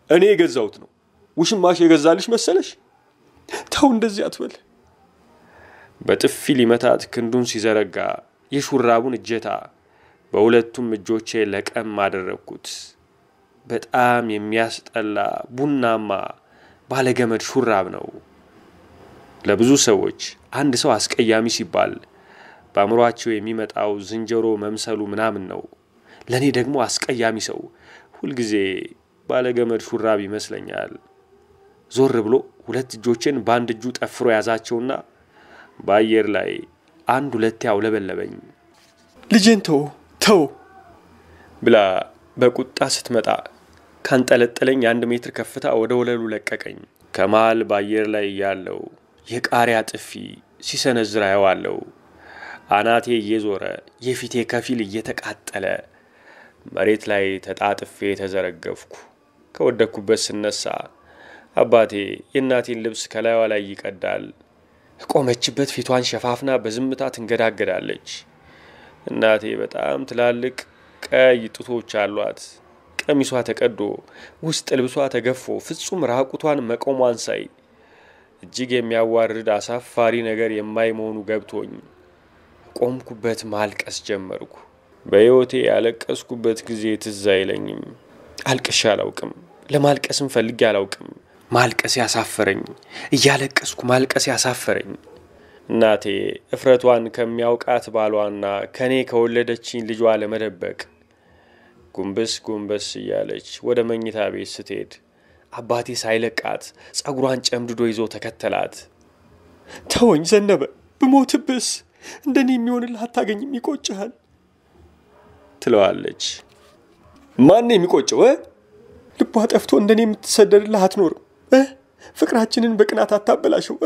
እኔ የገዛሁት ነው። ውሽማሽ የገዛልሽ መሰለሽ? ተው እንደዚህ አትበል። በጥፊ ሊመታት ክንዱን ሲዘረጋ የሹራቡን እጀታ በሁለቱም እጆቼ ለቀም አደረኩት። በጣም የሚያስጠላ ቡናማ ባለገመድ ሹራብ ነው። ለብዙ ሰዎች አንድ ሰው አስቀያሚ ሲባል በአእምሮአቸው የሚመጣው ዝንጀሮ መምሰሉ ምናምን ነው። ለኔ ደግሞ አስቀያሚ ሰው ሁልጊዜ ባለገመድ ሹራብ ይመስለኛል። ዞር ብሎ ሁለት እጆቼን በአንድ እጁ ጠፍሮ ያዛቸውና በአየር ላይ አንድ ሁለት ያውለበለበኝ። ልጄን ተው ብላ በቁጣ ስትመጣ ካንጠለጠለኝ 1 ሜትር ከፍታ ወደ ወለሉ ለቀቀኝ። ከመሃል በአየር ላይ ያለው የቃሪያ ጥፊ ሲሰነዝር አየዋለሁ። አናቴ እየዞረ የፊቴ ከፊል እየተቃጠለ መሬት ላይ ተጣጥፌ ተዘረገፍኩ። ከወደኩበት ስነሳ አባቴ የእናቴን ልብስ ከላይዋ ላይ ይቀዳል። ቆመችበት ፊቷን ሸፋፍና በዝምታ ትንገዳገዳለች። እናቴ በጣም ትላልቅ ቀይ ጡቶች አሏት። ቀሚሷ ተቀዶ ውስጥ ልብሷ ተገፎ ፍጹም ራቁቷን መቆሟን ሳይ እጅግ የሚያዋርድ አሳፋሪ ነገር የማይመሆኑ ገብቶኝ ቆምኩበት ማልቀስ ጀመርኩ። በሕይወቴ ያለቀስኩበት ጊዜ ትዝ አይለኝም። አልቅሼ አላውቅም። ለማልቀስም ፈልጌ አላውቅም። ማልቀስ ያሳፈረኝ፣ እያለቀስኩ ማልቀስ ያሳፈረኝ። እናቴ እፍረቷን ከሚያውቃት ባሏና ከኔ ከወለደችኝ ልጇ ለመደበቅ ጉንበስ እያለች ወደ መኝታ ቤት ስትሄድ አባቴ ሳይለቃት ጸጉሯን ጨምድዶ ይዞ ተከተላት። ተወኝ ዘነበ፣ ብሞትብስ እንደኔ የሚሆንልህ አታገኝም፣ ይቆጭሃል ትለዋለች። ማን የሚቆጨው? ልቧ ጠፍቶ እንደኔ የምትሰደድልህ አትኖርም። ፍቅራችንን በቅናት አታበላሽው።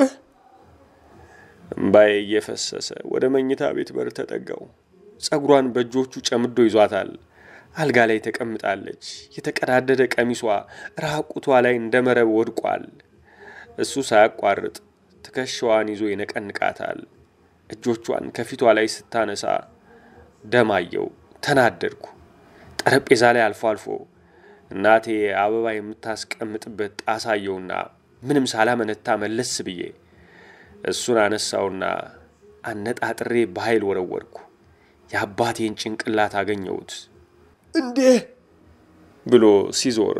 እምባዬ እየፈሰሰ ወደ መኝታ ቤት በር ተጠጋው። ጸጉሯን በእጆቹ ጨምዶ ይዟታል። አልጋ ላይ ተቀምጣለች። የተቀዳደደ ቀሚሷ ራቁቷ ላይ እንደመረብ ወድቋል። እሱ ሳያቋርጥ ትከሻዋን ይዞ ይነቀንቃታል። እጆቿን ከፊቷ ላይ ስታነሳ ደማየው። ተናደድኩ። ጠረጴዛ ላይ አልፎ እናቴ አበባ የምታስቀምጥበት ጣሳየውና ምንም ሳላመነታ መለስ ብዬ እሱን አነሳውና አነጣጥሬ በኃይል ወረወርኩ። የአባቴን ጭንቅላት አገኘሁት። እንዴ ብሎ ሲዞር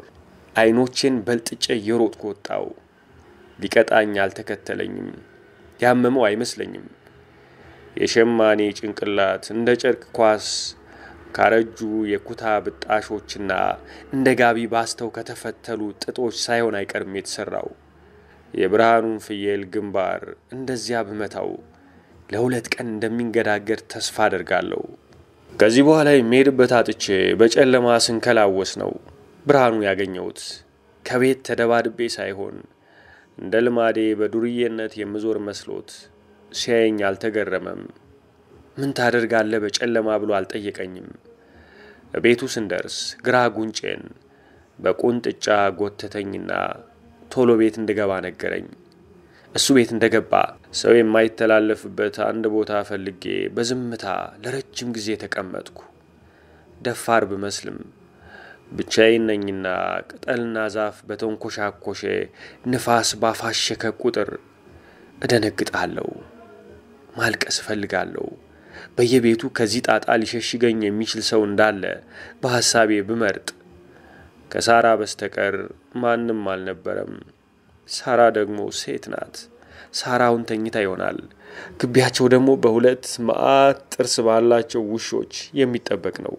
አይኖቼን በልጥጬ እየሮጥኩ ወጣው። ሊቀጣኝ አልተከተለኝም። ያመመው አይመስለኝም። የሸማኔ ጭንቅላት እንደ ጨርቅ ኳስ ካረጁ የኩታ ብጣሾችና እንደ ጋቢ ባስተው ከተፈተሉ ጥጦች ሳይሆን አይቀርም የተሰራው። የብርሃኑን ፍየል ግንባር እንደዚያ በመታው ለሁለት ቀን እንደሚንገዳገድ ተስፋ አደርጋለሁ። ከዚህ በኋላ የሚሄድበት አጥቼ በጨለማ ስንከላወስ ነው ብርሃኑ ያገኘሁት። ከቤት ተደባድቤ ሳይሆን እንደ ልማዴ በዱርዬነት የምዞር መስሎት ሲያየኝ አልተገረመም። ምን ታደርጋለህ በጨለማ ብሎ አልጠየቀኝም። ቤቱ ስንደርስ ግራ ጉንጬን በቁንጥጫ ጎተተኝና ቶሎ ቤት እንድገባ ነገረኝ። እሱ ቤት እንደገባ ሰው የማይተላለፍበት አንድ ቦታ ፈልጌ በዝምታ ለረጅም ጊዜ ተቀመጥኩ። ደፋር ብመስልም ብቻዬን ነኝና ቅጠልና ዛፍ በተንኮሻኮሸ ንፋስ ባፋሸከ ቁጥር እደነግጣለሁ። ማልቀስ ፈልጋለሁ። በየቤቱ ከዚህ ጣጣ ሊሸሽገኝ የሚችል ሰው እንዳለ በሐሳቤ ብመርጥ ከሳራ በስተቀር ማንም አልነበረም። ሳራ ደግሞ ሴት ናት። ሳራውን ተኝታ ይሆናል። ግቢያቸው ደግሞ በሁለት መዓት ጥርስ ባላቸው ውሾች የሚጠበቅ ነው።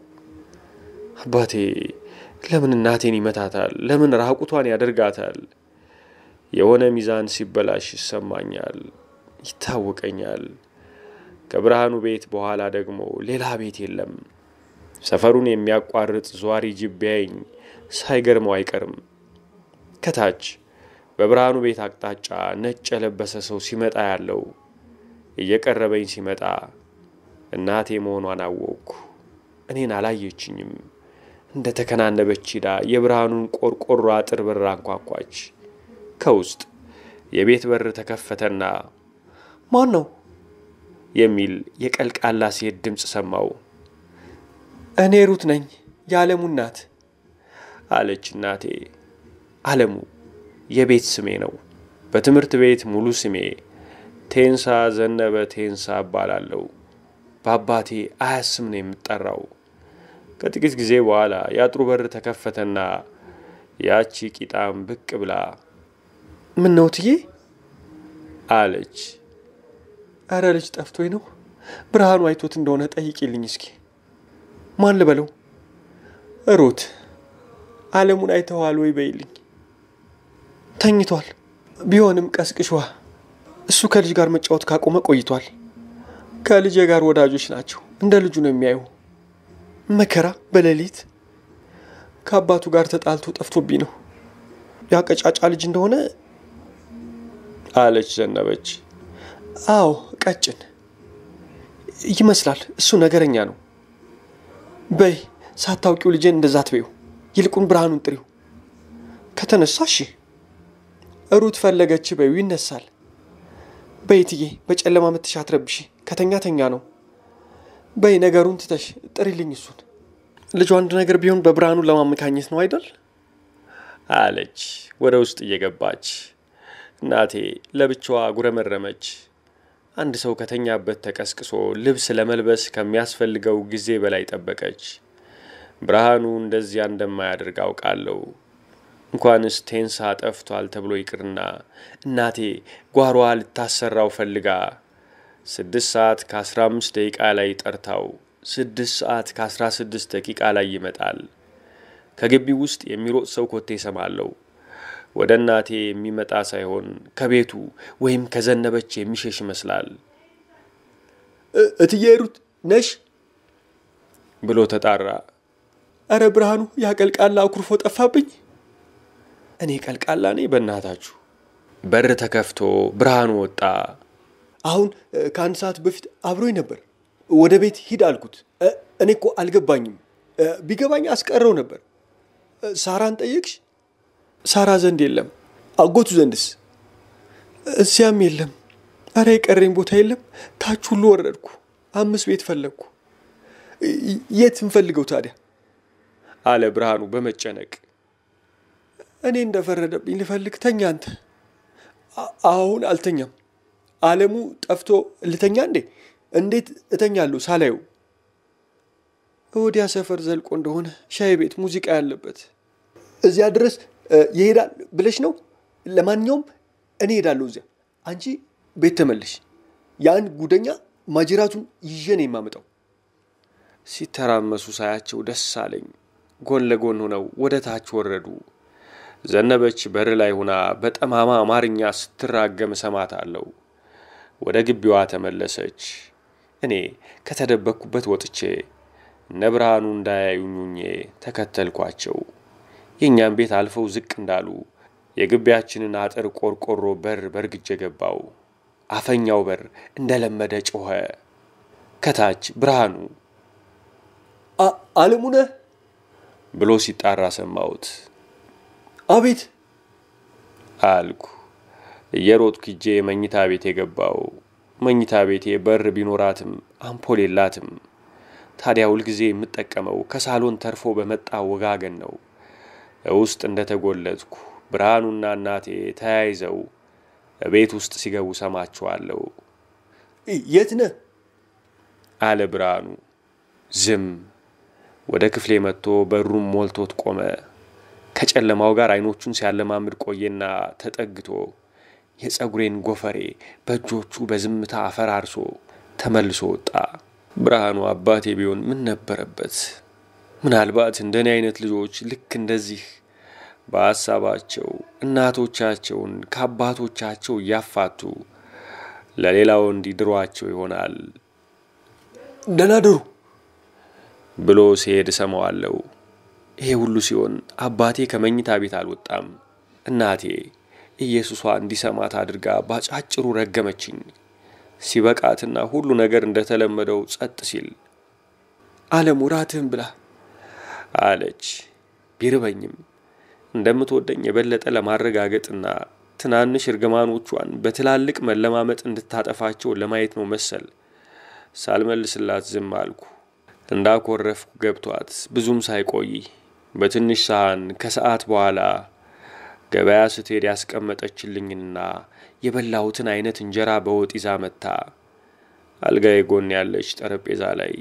አባቴ ለምን እናቴን ይመታታል? ለምን ራቁቷን ያደርጋታል? የሆነ ሚዛን ሲበላሽ ይሰማኛል፣ ይታወቀኛል። ከብርሃኑ ቤት በኋላ ደግሞ ሌላ ቤት የለም። ሰፈሩን የሚያቋርጥ ዟሪ ጅብ ቢያየኝ ሳይገርመው አይቀርም። ከታች በብርሃኑ ቤት አቅጣጫ ነጭ የለበሰ ሰው ሲመጣ ያለው እየቀረበኝ ሲመጣ እናቴ መሆኗን አወቅኩ። እኔን አላየችኝም። እንደ ተከናነበች ሄዳ የብርሃኑን ቆርቆሮ አጥር በር አንኳኳች። ከውስጥ የቤት በር ተከፈተና ማን ነው የሚል የቀልቃላ ሴት ድምጽ ሰማው። እኔ ሩት ነኝ፣ የዓለሙ እናት አለች እናቴ። ዓለሙ የቤት ስሜ ነው። በትምህርት ቤት ሙሉ ስሜ ቴንሳ ዘነበ ቴንሳ እባላለሁ። በአባቴ አያት ስም ነው የምጠራው። ከጥቂት ጊዜ በኋላ የአጥሩ በር ተከፈተና ያቺ ቂጣም ብቅ ብላ ምን ነው ትዬ አለች። አረ ልጅ ጠፍቶኝ ነው። ብርሃኑ አይቶት እንደሆነ ጠይቂልኝ እስኪ። ማን ልበለው? ሩት። ዓለሙን አይተዋል ወይ በይልኝ። ተኝቷል። ቢሆንም ቀስቅሽዋ። እሱ ከልጅ ጋር መጫወት ካቆመ ቆይቷል። ከልጅ ጋር ወዳጆች ናቸው። እንደ ልጁ ነው የሚያዩ። መከራ በሌሊት ከአባቱ ጋር ተጣልቶ ጠፍቶብኝ ነው። ያቀጫጫ ልጅ እንደሆነ አለች ዘነበች። አዎ ቀጭን ይመስላል። እሱ ነገረኛ ነው። በይ ሳታውቂው ልጄን እንደዛ አትበይው። ይልቁን ብርሃኑን ጥሪው። ከተነሳሽ ሩት ፈለገች በይው ይነሳል። በይትዬ በጨለማ መተሽ አትረብሺ። ከተኛ ነው። በይ ነገሩን ትተሽ ጥሪልኝ እሱን። ልጁ አንድ ነገር ቢሆን በብርሃኑ ለማመካኘት ነው አይደል? አለች ወደ ውስጥ እየገባች። እናቴ ለብቻዋ ጉረመረመች። አንድ ሰው ከተኛበት ተቀስቅሶ ልብስ ለመልበስ ከሚያስፈልገው ጊዜ በላይ ጠበቀች። ብርሃኑ እንደዚያ እንደማያደርግ አውቃለሁ። እንኳንስ ቴንሳ ጠፍቷል ተብሎ ይቅርና እናቴ ጓሮዋ ልታሰራው ፈልጋ 6 ሰዓት ከ15 ደቂቃ ላይ ጠርታው 6 ሰዓት ከ16 ደቂቃ ላይ ይመጣል። ከግቢው ውስጥ የሚሮጥ ሰው ኮቴ ሰማለሁ። ወደ እናቴ የሚመጣ ሳይሆን ከቤቱ ወይም ከዘነበች የሚሸሽ ይመስላል። እትዬ ሩት ነሽ ብሎ ተጣራ። አረ ብርሃኑ ያቀልቃላ አኩርፎ ጠፋብኝ። እኔ ቀልቃላ ነኝ በእናታችሁ። በር ተከፍቶ ብርሃኑ ወጣ። አሁን ከአንድ ሰዓት በፊት አብሮኝ ነበር። ወደ ቤት ሂድ አልኩት። እኔ እኮ አልገባኝም። ቢገባኝ አስቀረው ነበር። ሳራን ጠየቅሽ? ሳራ ዘንድ የለም። አጎቱ ዘንድስ? እዚያም የለም። አረ የቀረኝ ቦታ የለም። ታች ሁሉ ወረድኩ። 5 ቤት ፈለግኩ። የት እንፈልገው ታዲያ? አለ ብርሃኑ በመጨነቅ። እኔ እንደፈረደብኝ ልፈልግ። ተኛ አንተ። አሁን አልተኛም። ዓለሙ ጠፍቶ ልተኛ እንዴ? እንዴት እተኛለሁ ሳላየው? ወዲያ ሰፈር ዘልቆ እንደሆነ ሻይ ቤት ሙዚቃ ያለበት እዚያ ድረስ ይሄዳል ብለሽ ነው? ለማንኛውም እኔ ሄዳለሁ እዚያ። አንቺ ቤት ተመለሽ። ያን ጉደኛ ማጅራቱን ይዤ ነው የማመጣው። ሲተራመሱ ሳያቸው ደስ አለኝ። ጎን ለጎን ሆነው ወደ ታች ወረዱ። ዘነበች በር ላይ ሆና በጠማማ አማርኛ ስትራገም ሰማታለሁ። ወደ ግቢዋ ተመለሰች። እኔ ከተደበቅኩበት ወጥቼ ነብራኑ እንዳያዩኝ ተከተልኳቸው። የኛን ቤት አልፈው ዝቅ እንዳሉ የግቢያችንን አጥር ቆርቆሮ በር በርግጄ ገባው። አፈኛው በር እንደለመደ ጮኸ። ከታች ብርሃኑ አለሙነ ብሎ ሲጣራ ሰማሁት። አቤት አልኩ። እየሮጥኩ ሂጄ መኝታ ቤት የገባው። መኝታ ቤቴ በር ቢኖራትም አምፖል የላትም። ታዲያ ሁልጊዜ የምጠቀመው ከሳሎን ተርፎ በመጣ ወጋገን ነው። ውስጥ እንደተጎለጥኩ ብርሃኑና እናቴ ተያይዘው ቤት ውስጥ ሲገቡ ሰማቸዋለሁ። የት ነህ አለ ብርሃኑ። ዝም። ወደ ክፍሌ መጥቶ በሩም ሞልቶት ቆመ። ከጨለማው ጋር አይኖቹን ሲያለማምድ ቆየና ተጠግቶ የጸጉሬን ጎፈሬ በእጆቹ በዝምታ አፈራርሶ ተመልሶ ወጣ። ብርሃኑ አባቴ ቢሆን ምን ነበረበት? ምናልባት እንደኔ አይነት ልጆች ልክ እንደዚህ በሐሳባቸው እናቶቻቸውን ከአባቶቻቸው ያፋቱ ለሌላው እንዲድሯቸው ይሆናል። ደህና ደሩ ብሎ ሲሄድ ሰማዋለሁ። ይሄ ሁሉ ሲሆን አባቴ ከመኝታ ቤት አልወጣም። እናቴ ኢየሱሷ እንዲሰማት አድርጋ ባጫጭሩ ረገመችኝ። ሲበቃትና ሁሉ ነገር እንደተለመደው ጸጥ ሲል ዓለም ራትህን ብላ አለች። ቢርበኝም እንደምትወደኝ የበለጠ ለማረጋገጥና ትናንሽ እርግማኖቿን በትላልቅ መለማመጥ እንድታጠፋቸው ለማየት ነው መሰል ሳልመልስላት ዝም አልኩ። እንዳኮረፍኩ ገብቷት ብዙም ሳይቆይ በትንሽ ሳህን ከሰዓት በኋላ ገበያ ስትሄድ ያስቀመጠችልኝና የበላሁትን አይነት እንጀራ በወጥ ይዛ መጣ። አልጋዬ ጎን ያለች ጠረጴዛ ላይ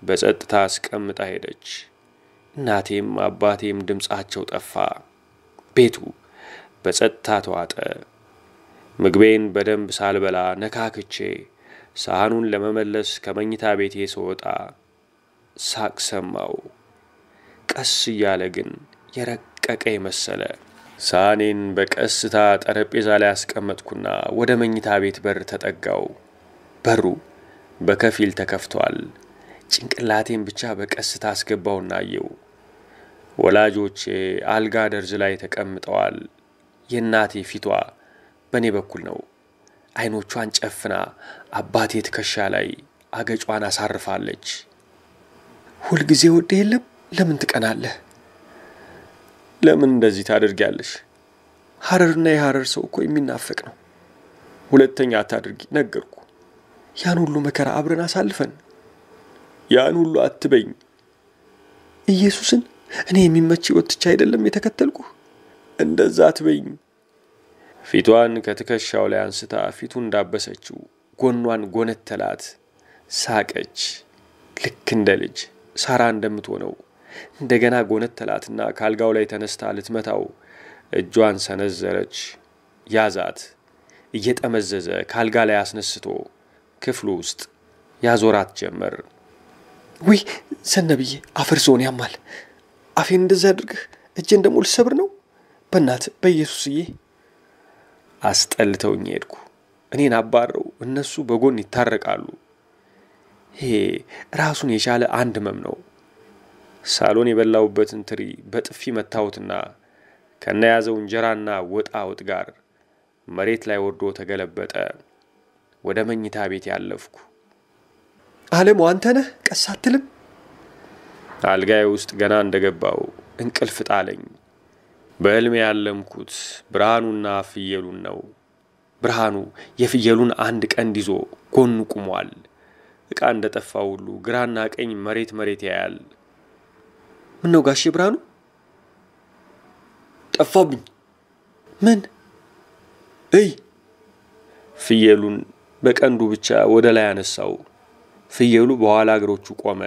በጸጥታ አስቀምጣ ሄደች። እናቴም አባቴም ድምጻቸው ጠፋ። ቤቱ በጸጥታ ተዋጠ። ምግቤን በደንብ ሳልበላ ነካክቼ ሳህኑን ለመመለስ ከመኝታ ቤቴ ስወጣ ሳቅ ሰማው። ቀስ እያለ ግን የረቀቀ መሰለ። ሳህኔን በቀስታ ጠረጴዛ ላይ አስቀመጥኩና ወደ መኝታ ቤት በር ተጠጋው። በሩ በከፊል ተከፍቷል። ጭንቅላቴን ብቻ በቀስታ አስገባውና አየው። ወላጆቼ አልጋ ደርዝ ላይ ተቀምጠዋል። የእናቴ ፊቷ በኔ በኩል ነው። አይኖቿን ጨፍና አባቴ ትከሻ ላይ አገጯን አሳርፋለች። ሁልጊዜ ወደ የለም ለምን ትቀናለህ? ለምን እንደዚህ ታደርጊያለሽ? ሐረርና የሐረር ሰው እኮ የሚናፈቅ ነው። ሁለተኛ አታድርጊ ነገርኩ። ያን ሁሉ መከራ አብረን አሳልፈን ያን ሁሉ አትበኝ። ኢየሱስን እኔ የሚመች ወጥቻ አይደለም የተከተልኩ። እንደዛ አትበኝ። ፊቷን ከትከሻው ላይ አንስታ ፊቱን ዳበሰችው። ጎኗን ጎነተላት። ሳቀች። ልክ እንደ ልጅ ሳራ እንደምትሆነው እንደገና ጎነተላትና ካልጋው ላይ ተነስታ ልትመታው እጇን ሰነዘረች። ያዛት። እየጠመዘዘ ካልጋ ላይ አስነስቶ ክፍሉ ውስጥ ያዞራት ጀመር። ውይ ሰነብዬ አፈርሶን ያማል። አፌን እንደዛ አድርገህ እጄን ደሞ ልሰብር ነው? በእናት በኢየሱስዬ። አስጠልተውኝ ሄድኩ። እኔን አባረው እነሱ በጎን ይታረቃሉ። ይሄ ራሱን የቻለ አንድ ህመም ነው። ሳሎን የበላውበትን ትሪ በጥፊ መታውትና ከነያዘው እንጀራና ወጣውጥ ጋር መሬት ላይ ወርዶ ተገለበጠ። ወደ መኝታ ቤት ያለፍኩ። ዓለም አንተ ነህ? ቀስ አትልም? አልጋዬ ውስጥ ገና እንደገባው እንቅልፍ ጣለኝ። በህልሜ ያለምኩት ብርሃኑና ፍየሉን ነው። ብርሃኑ የፍየሉን አንድ ቀንድ ይዞ ጎኑ ቆሟል። ዕቃ እንደጠፋው ሁሉ ግራና ቀኝ መሬት ያያል። ምን ነው ጋሼ ብርሃኑ? ጠፋብኝ። ምን? ፍየሉን በቀንዱ ብቻ ወደ ላይ አነሳው። ፍየሉ በኋላ እግሮቹ ቆመ።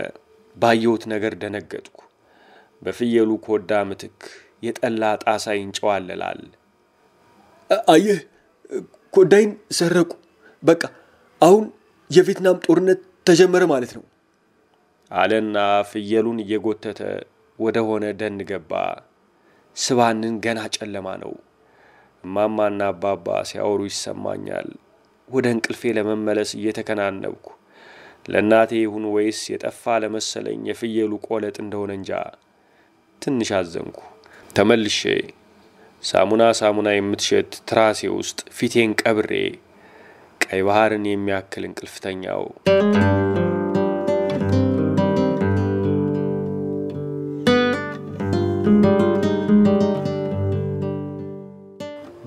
ባየሁት ነገር ደነገጥኩ። በፍየሉ ኮዳ ምትክ የጠላ ጣሳ ይንጨዋለላል። አየህ ኮዳይን ሰረቁ። በቃ አሁን የቪየትናም ጦርነት ተጀመረ ማለት ነው አለና ፍየሉን እየጎተተ ወደ ሆነ ደን ገባ። ስባንን ገና ጨለማ ነው። ማማና አባባ ሲያወሩ ይሰማኛል። ወደ እንቅልፌ ለመመለስ እየተከናነብኩ ለናቴ ይሁን ወይስ የጠፋ ለመሰለኝ የፍየሉ ቆለጥ እንደሆነ እንጃ ትንሽ አዘንኩ። ተመልሼ ሳሙና የምትሸት ትራሴ ውስጥ ፊቴን ቀብሬ ቀይ ባህርን የሚያክል እንቅልፍተኛው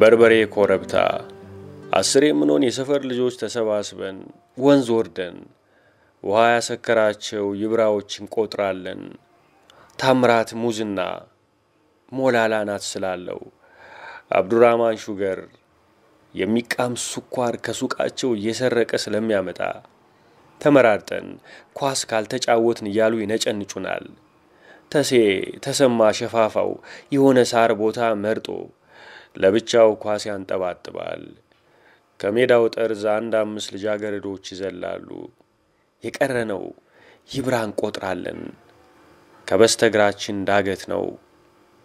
በርበሬ ኮረብታ 10 የምንሆን የሰፈር ልጆች ተሰባስበን ወንዝ ወርደን ውሃ ያሰከራቸው ይብራዎችን ቆጥራለን። ታምራት ሙዝና ሞላላናት ስላለው አብዱራማን ሹገር የሚቃም ስኳር ከሱቃቸው እየሰረቀ ስለሚያመጣ ተመራርጠን ኳስ ካልተጫወትን እያሉ ይነጨንጩናል። ተሰማ ሸፋፋው የሆነ ሳር ቦታ መርጦ ለብቻው ኳስ ያንጠባጥባል። ከሜዳው ጠርዝ 1-5 ልጃገረዶች ይዘላሉ። የቀረነው ይብራን ቆጥራለን። ከበስተግራችን ዳገት ነው።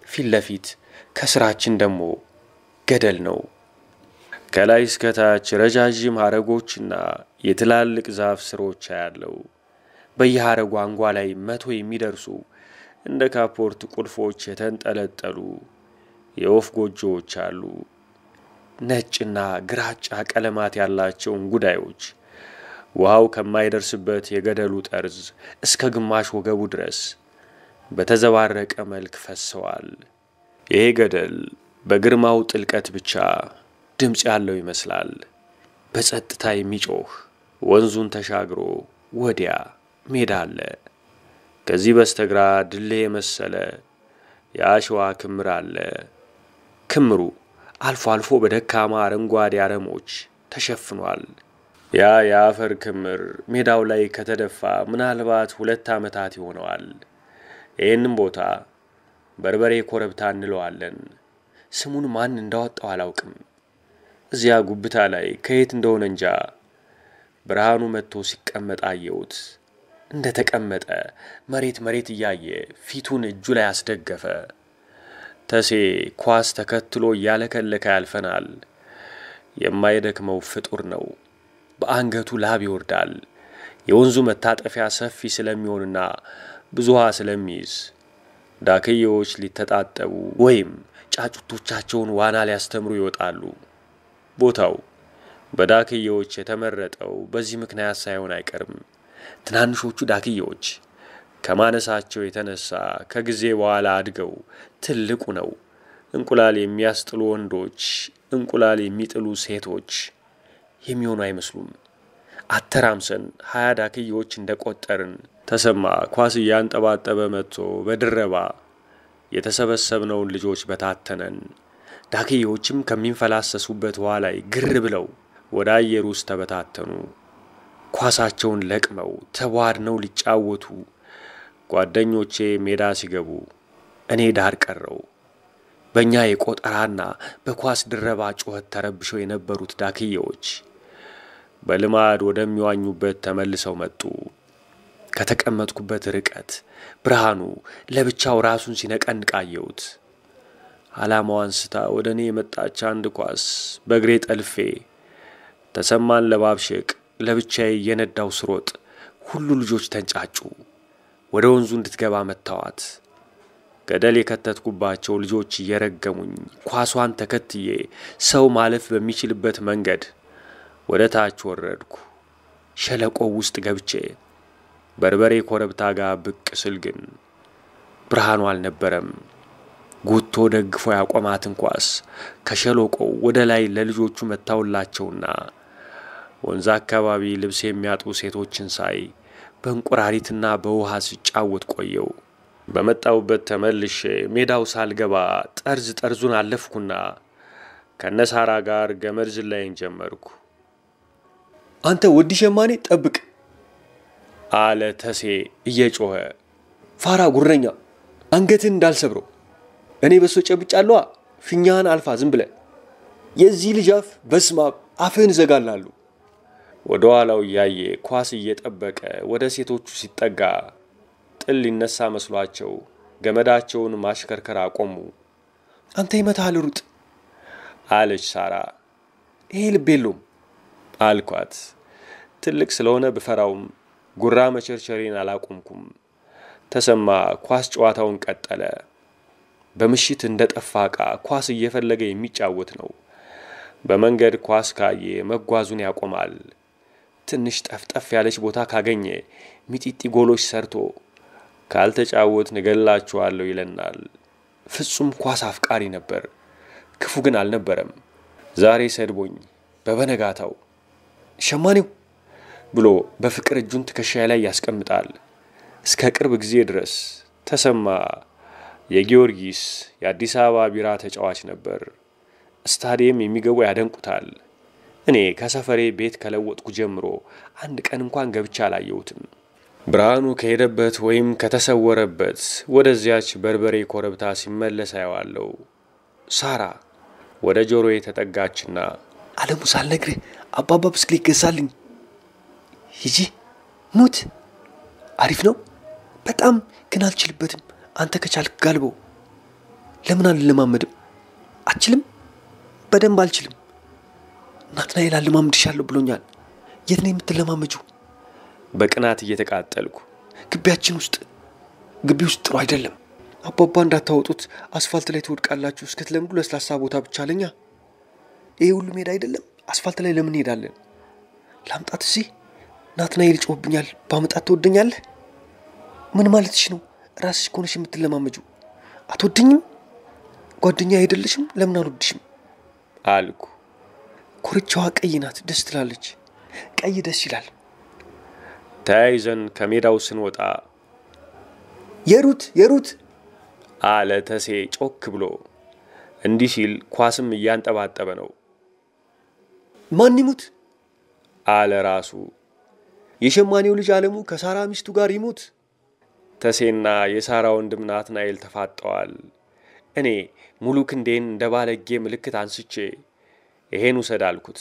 ፊት ለፊት ከስራችን ደግሞ ገደል ነው። ከላይ እስከ ታች ረጃጅም ሐረጎችና የትላልቅ ዛፍ ስሮች ያለው በየሐረጉ አንጓ ላይ 100 የሚደርሱ እንደ ካፖርት ቁልፎች የተንጠለጠሉ የወፍ ጎጆዎች አሉ። ነጭና ግራጫ ቀለማት ያላቸው እንጉዳዮች ውሃው ከማይደርስበት የገደሉ ጠርዝ እስከ ግማሽ ወገቡ ድረስ በተዘባረቀ መልክ ፈሰዋል። ይሄ ገደል በግርማው ጥልቀት ብቻ ድምጽ ያለው ይመስላል። በጸጥታ የሚጮህ ወንዙን ተሻግሮ ወዲያ ሜዳ አለ። ከዚህ በስተግራ ድል የመሰለ የአሸዋ ክምር አለ። ክምሩ አልፎ አልፎ በደካማ አረንጓዴ አረሞች ተሸፍኗል። ያ የአፈር ክምር ሜዳው ላይ ከተደፋ ምናልባት 2 ዓመታት ይሆነዋል። ይህንን ቦታ በርበሬ ኮረብታ እንለዋለን። ስሙን ማን እንዳወጣው አላውቅም። እዚያ ጉብታ ላይ ከየት እንደሆነ እንጃ ብርሃኑ መጥቶ ሲቀመጥ አየሁት። እንደተቀመጠ መሬት እያየ ፊቱን እጁ ላይ አስደገፈ። ተሴ ኳስ ተከትሎ ያለከለከ ያልፈናል። የማይደክመው ፍጡር ነው። በአንገቱ ላብ ይወርዳል። የወንዙ መታጠፊያ ሰፊ ስለሚሆንና ብዙ ውሃ ስለሚይዝ ዳክዬዎች ሊተጣጠቡ ወይም ጫጩቶቻቸውን ዋና ሊያስተምሩ ይወጣሉ። ቦታው በዳክዬዎች የተመረጠው በዚህ ምክንያት ሳይሆን አይቀርም። ትናንሾቹ ዳክዬዎች ከማነሳቸው የተነሳ ከጊዜ በኋላ አድገው ትልቁ ነው። እንቁላል የሚያስጥሉ ወንዶች እንቁላል የሚጥሉ ሴቶች የሚሆኑ አይመስሉም። አተራምሰን 20 ዳክዬዎች እንደቆጠርን ተሰማ ኳስ ያንጠባጠበ መጥቶ በድረባ የተሰበሰብነውን ልጆች በታተነን። ዳክዬዎችም ከሚንፈላሰሱበት ውሃ ላይ ግር ብለው ወደ አየር ውስጥ ተበታተኑ። ኳሳቸውን ለቅመው ተቧድነው ሊጫወቱ ጓደኞቼ ሜዳ ሲገቡ እኔ ዳር ቀረው። በእኛ የቆጠራና በኳስ ድረባ ጩኸት ተረብሸው የነበሩት ዳክዬዎች በልማድ ወደሚዋኙበት ተመልሰው መጡ። ከተቀመጥኩበት ርቀት ብርሃኑ ለብቻው ራሱን ሲነቀንቃየውት ዓላማዋን ስታ ወደ እኔ የመጣች አንድ ኳስ በእግሬ ጠልፌ ተሰማን ለባብሸቅ ለብቻዬ የነዳው ስሮጥ ሁሉ ልጆች ተንጫጩ። ወደ ወንዙ እንድትገባ መታዋት። ገደል የከተትኩባቸው ልጆች እየረገሙኝ ኳሷን ተከትዬ ሰው ማለፍ በሚችልበት መንገድ ወደ ታች ወረድኩ። ሸለቆ ውስጥ ገብቼ በርበሬ ኮረብታ ጋር ብቅ ስል ግን ብርሃኑ አልነበረም። ጉቶ ደግፎ ያቆማትን ኳስ ከሸለቆው ወደ ላይ ለልጆቹ መታውላቸውና ወንዝ አካባቢ ልብስ የሚያጥቡ ሴቶችን ሳይ በእንቁራሪትና በውሃ ሲጫወት ቆየው። በመጣውበት ተመልሼ ሜዳው ሳልገባ ጠርዙን አለፍኩና ከነሳራ ጋር ገመድ ዝላይን ጀመርኩ። አንተ ወዲ ሸማኔ ጠብቅ አለ ተሴ እየጮኸ። ፋራ ጉረኛ አንገትን እንዳልሰብረው እኔ በሶ ጨብጫለሁ ፊኛን አልፋ ዝም ብለ የዚህ ልጅ አፍ በስማ አፍህን ዘጋላሉ። ወደ ኋላው ያየ ኳስ እየጠበቀ ወደ ሴቶቹ ሲጠጋ ጥል ሊነሳ መስሏቸው ገመዳቸውን ማሽከርከር አቆሙ። አንተ ይመታል ሩጥ አለች ሳራ። ይሄ ልብ የለውም አልኳት። ትልቅ ስለሆነ ብፈራውም ጉራ መቸርቸሬን አላቆምኩም። ተሰማ ኳስ ጨዋታውን ቀጠለ። በምሽት እንደጠፋ ዕቃ ኳስ እየፈለገ የሚጫወት ነው። በመንገድ ኳስ ካየ መጓዙን ያቆማል። ትንሽ ጠፍጠፍ ያለች ቦታ ካገኘ ሚጢጢ ጎሎች ሰርቶ ካልተጫወት ንገላችኋለሁ ይለናል። ፍጹም ኳስ አፍቃሪ ነበር። ክፉ ግን አልነበረም። ዛሬ ሰድቦኝ በበነጋታው ሸማኔው ብሎ በፍቅር እጁን ትከሻዬ ላይ ያስቀምጣል። እስከ ቅርብ ጊዜ ድረስ ተሰማ የጊዮርጊስ የአዲስ አበባ ቢራ ተጫዋች ነበር። ስታዲየም የሚገቡ ያደንቁታል። እኔ ከሰፈሬ ቤት ከለወጥኩ ጀምሮ አንድ ቀን እንኳን ገብቻ አላየሁትም። ብርሃኑ ከሄደበት ወይም ከተሰወረበት ወደዚያች በርበሬ ኮረብታ ሲመለስ አየዋለሁ። ሳራ ወደ ጆሮዬ ተጠጋችና አለሙ ሳልነግርህ አባባ ብስክሌት ገዛልኝ። ሂጂ ሙት አሪፍ ነው በጣም ግን አልችልበትም። አንተ ከቻልክ ጋልበው። ለምን አልለማመድም? አትችልም? በደንብ አልችልም። ናትናኤል አልለማመድሻለሁ ብሎኛል። የት ነው የምትለማመጂው? በቅናት እየተቃጠልኩ ግቢያችን ውስጥ ጥሩ አይደለም። አባባ እንዳታወጡት አስፋልት ላይ ትወድቃላችሁ። እስከትለምዱ ለስላሳ ቦታ ብቻ አለኛ። ይሄ ሁሉ ሜዳ አይደለም። አስፋልት ላይ ለምን እንሄዳለን? ላምጣት እዚህ ናትናኤል ጮህብኛል። ባመጣት ትወደኛለህ? ምን ማለትሽ ነው? ራስሽ ኮነሽ የምትለማመጂው። አትወደኝም? ጓደኛ አይደለሽም? ለምን አልወድሽም አልኩ። ኮርቻዋ ቀይ ናት፣ ደስ ትላለች። ቀይ ደስ ይላል። ተያይዘን ከሜዳው ስንወጣ የሩት አለ ተሴ ጮክ ብሎ። እንዲህ ሲል ኳስም እያንጠባጠበ ነው። ማን ይሙት አለ ራሱ። የሸማኔው ልጅ አለሙ ከሳራ ሚስቱ ጋር ይሙት። ተሴና የሳራ ወንድም ናትናኤል ተፋጠዋል። እኔ ሙሉ ክንዴን እንደባለጌ ምልክት አንስቼ ይሄን ውሰድ አልኩት።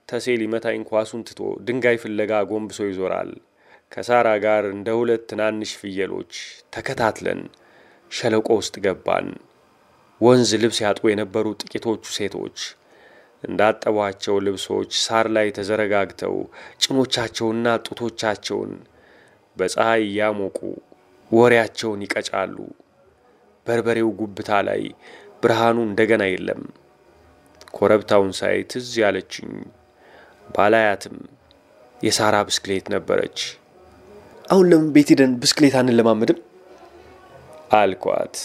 ተሴ ሊመታኝ ኳሱን ትቶ ድንጋይ ፍለጋ ጎንብሶ ይዞራል። ከሳራ ጋር እንደ ሁለት ትናንሽ ፍየሎች ተከታትለን ሸለቆ ውስጥ ገባን። ወንዝ ልብስ ያጥቡ የነበሩ ጥቂቶቹ ሴቶች እንዳጠቧቸው ልብሶች ሳር ላይ ተዘረጋግተው ጭኖቻቸውና ጡቶቻቸውን በፀሐይ ያሞቁ ወሬያቸውን ይቀጫሉ። በርበሬው ጉብታ ላይ ብርሃኑ እንደገና የለም። ኮረብታውን ሳይ ትዝ ያለችኝ ባላያትም የሳራ ብስክሌት ነበረች። አሁን ለምን ቤት ሄደን ብስክሌት አንለማመድም አልኳት።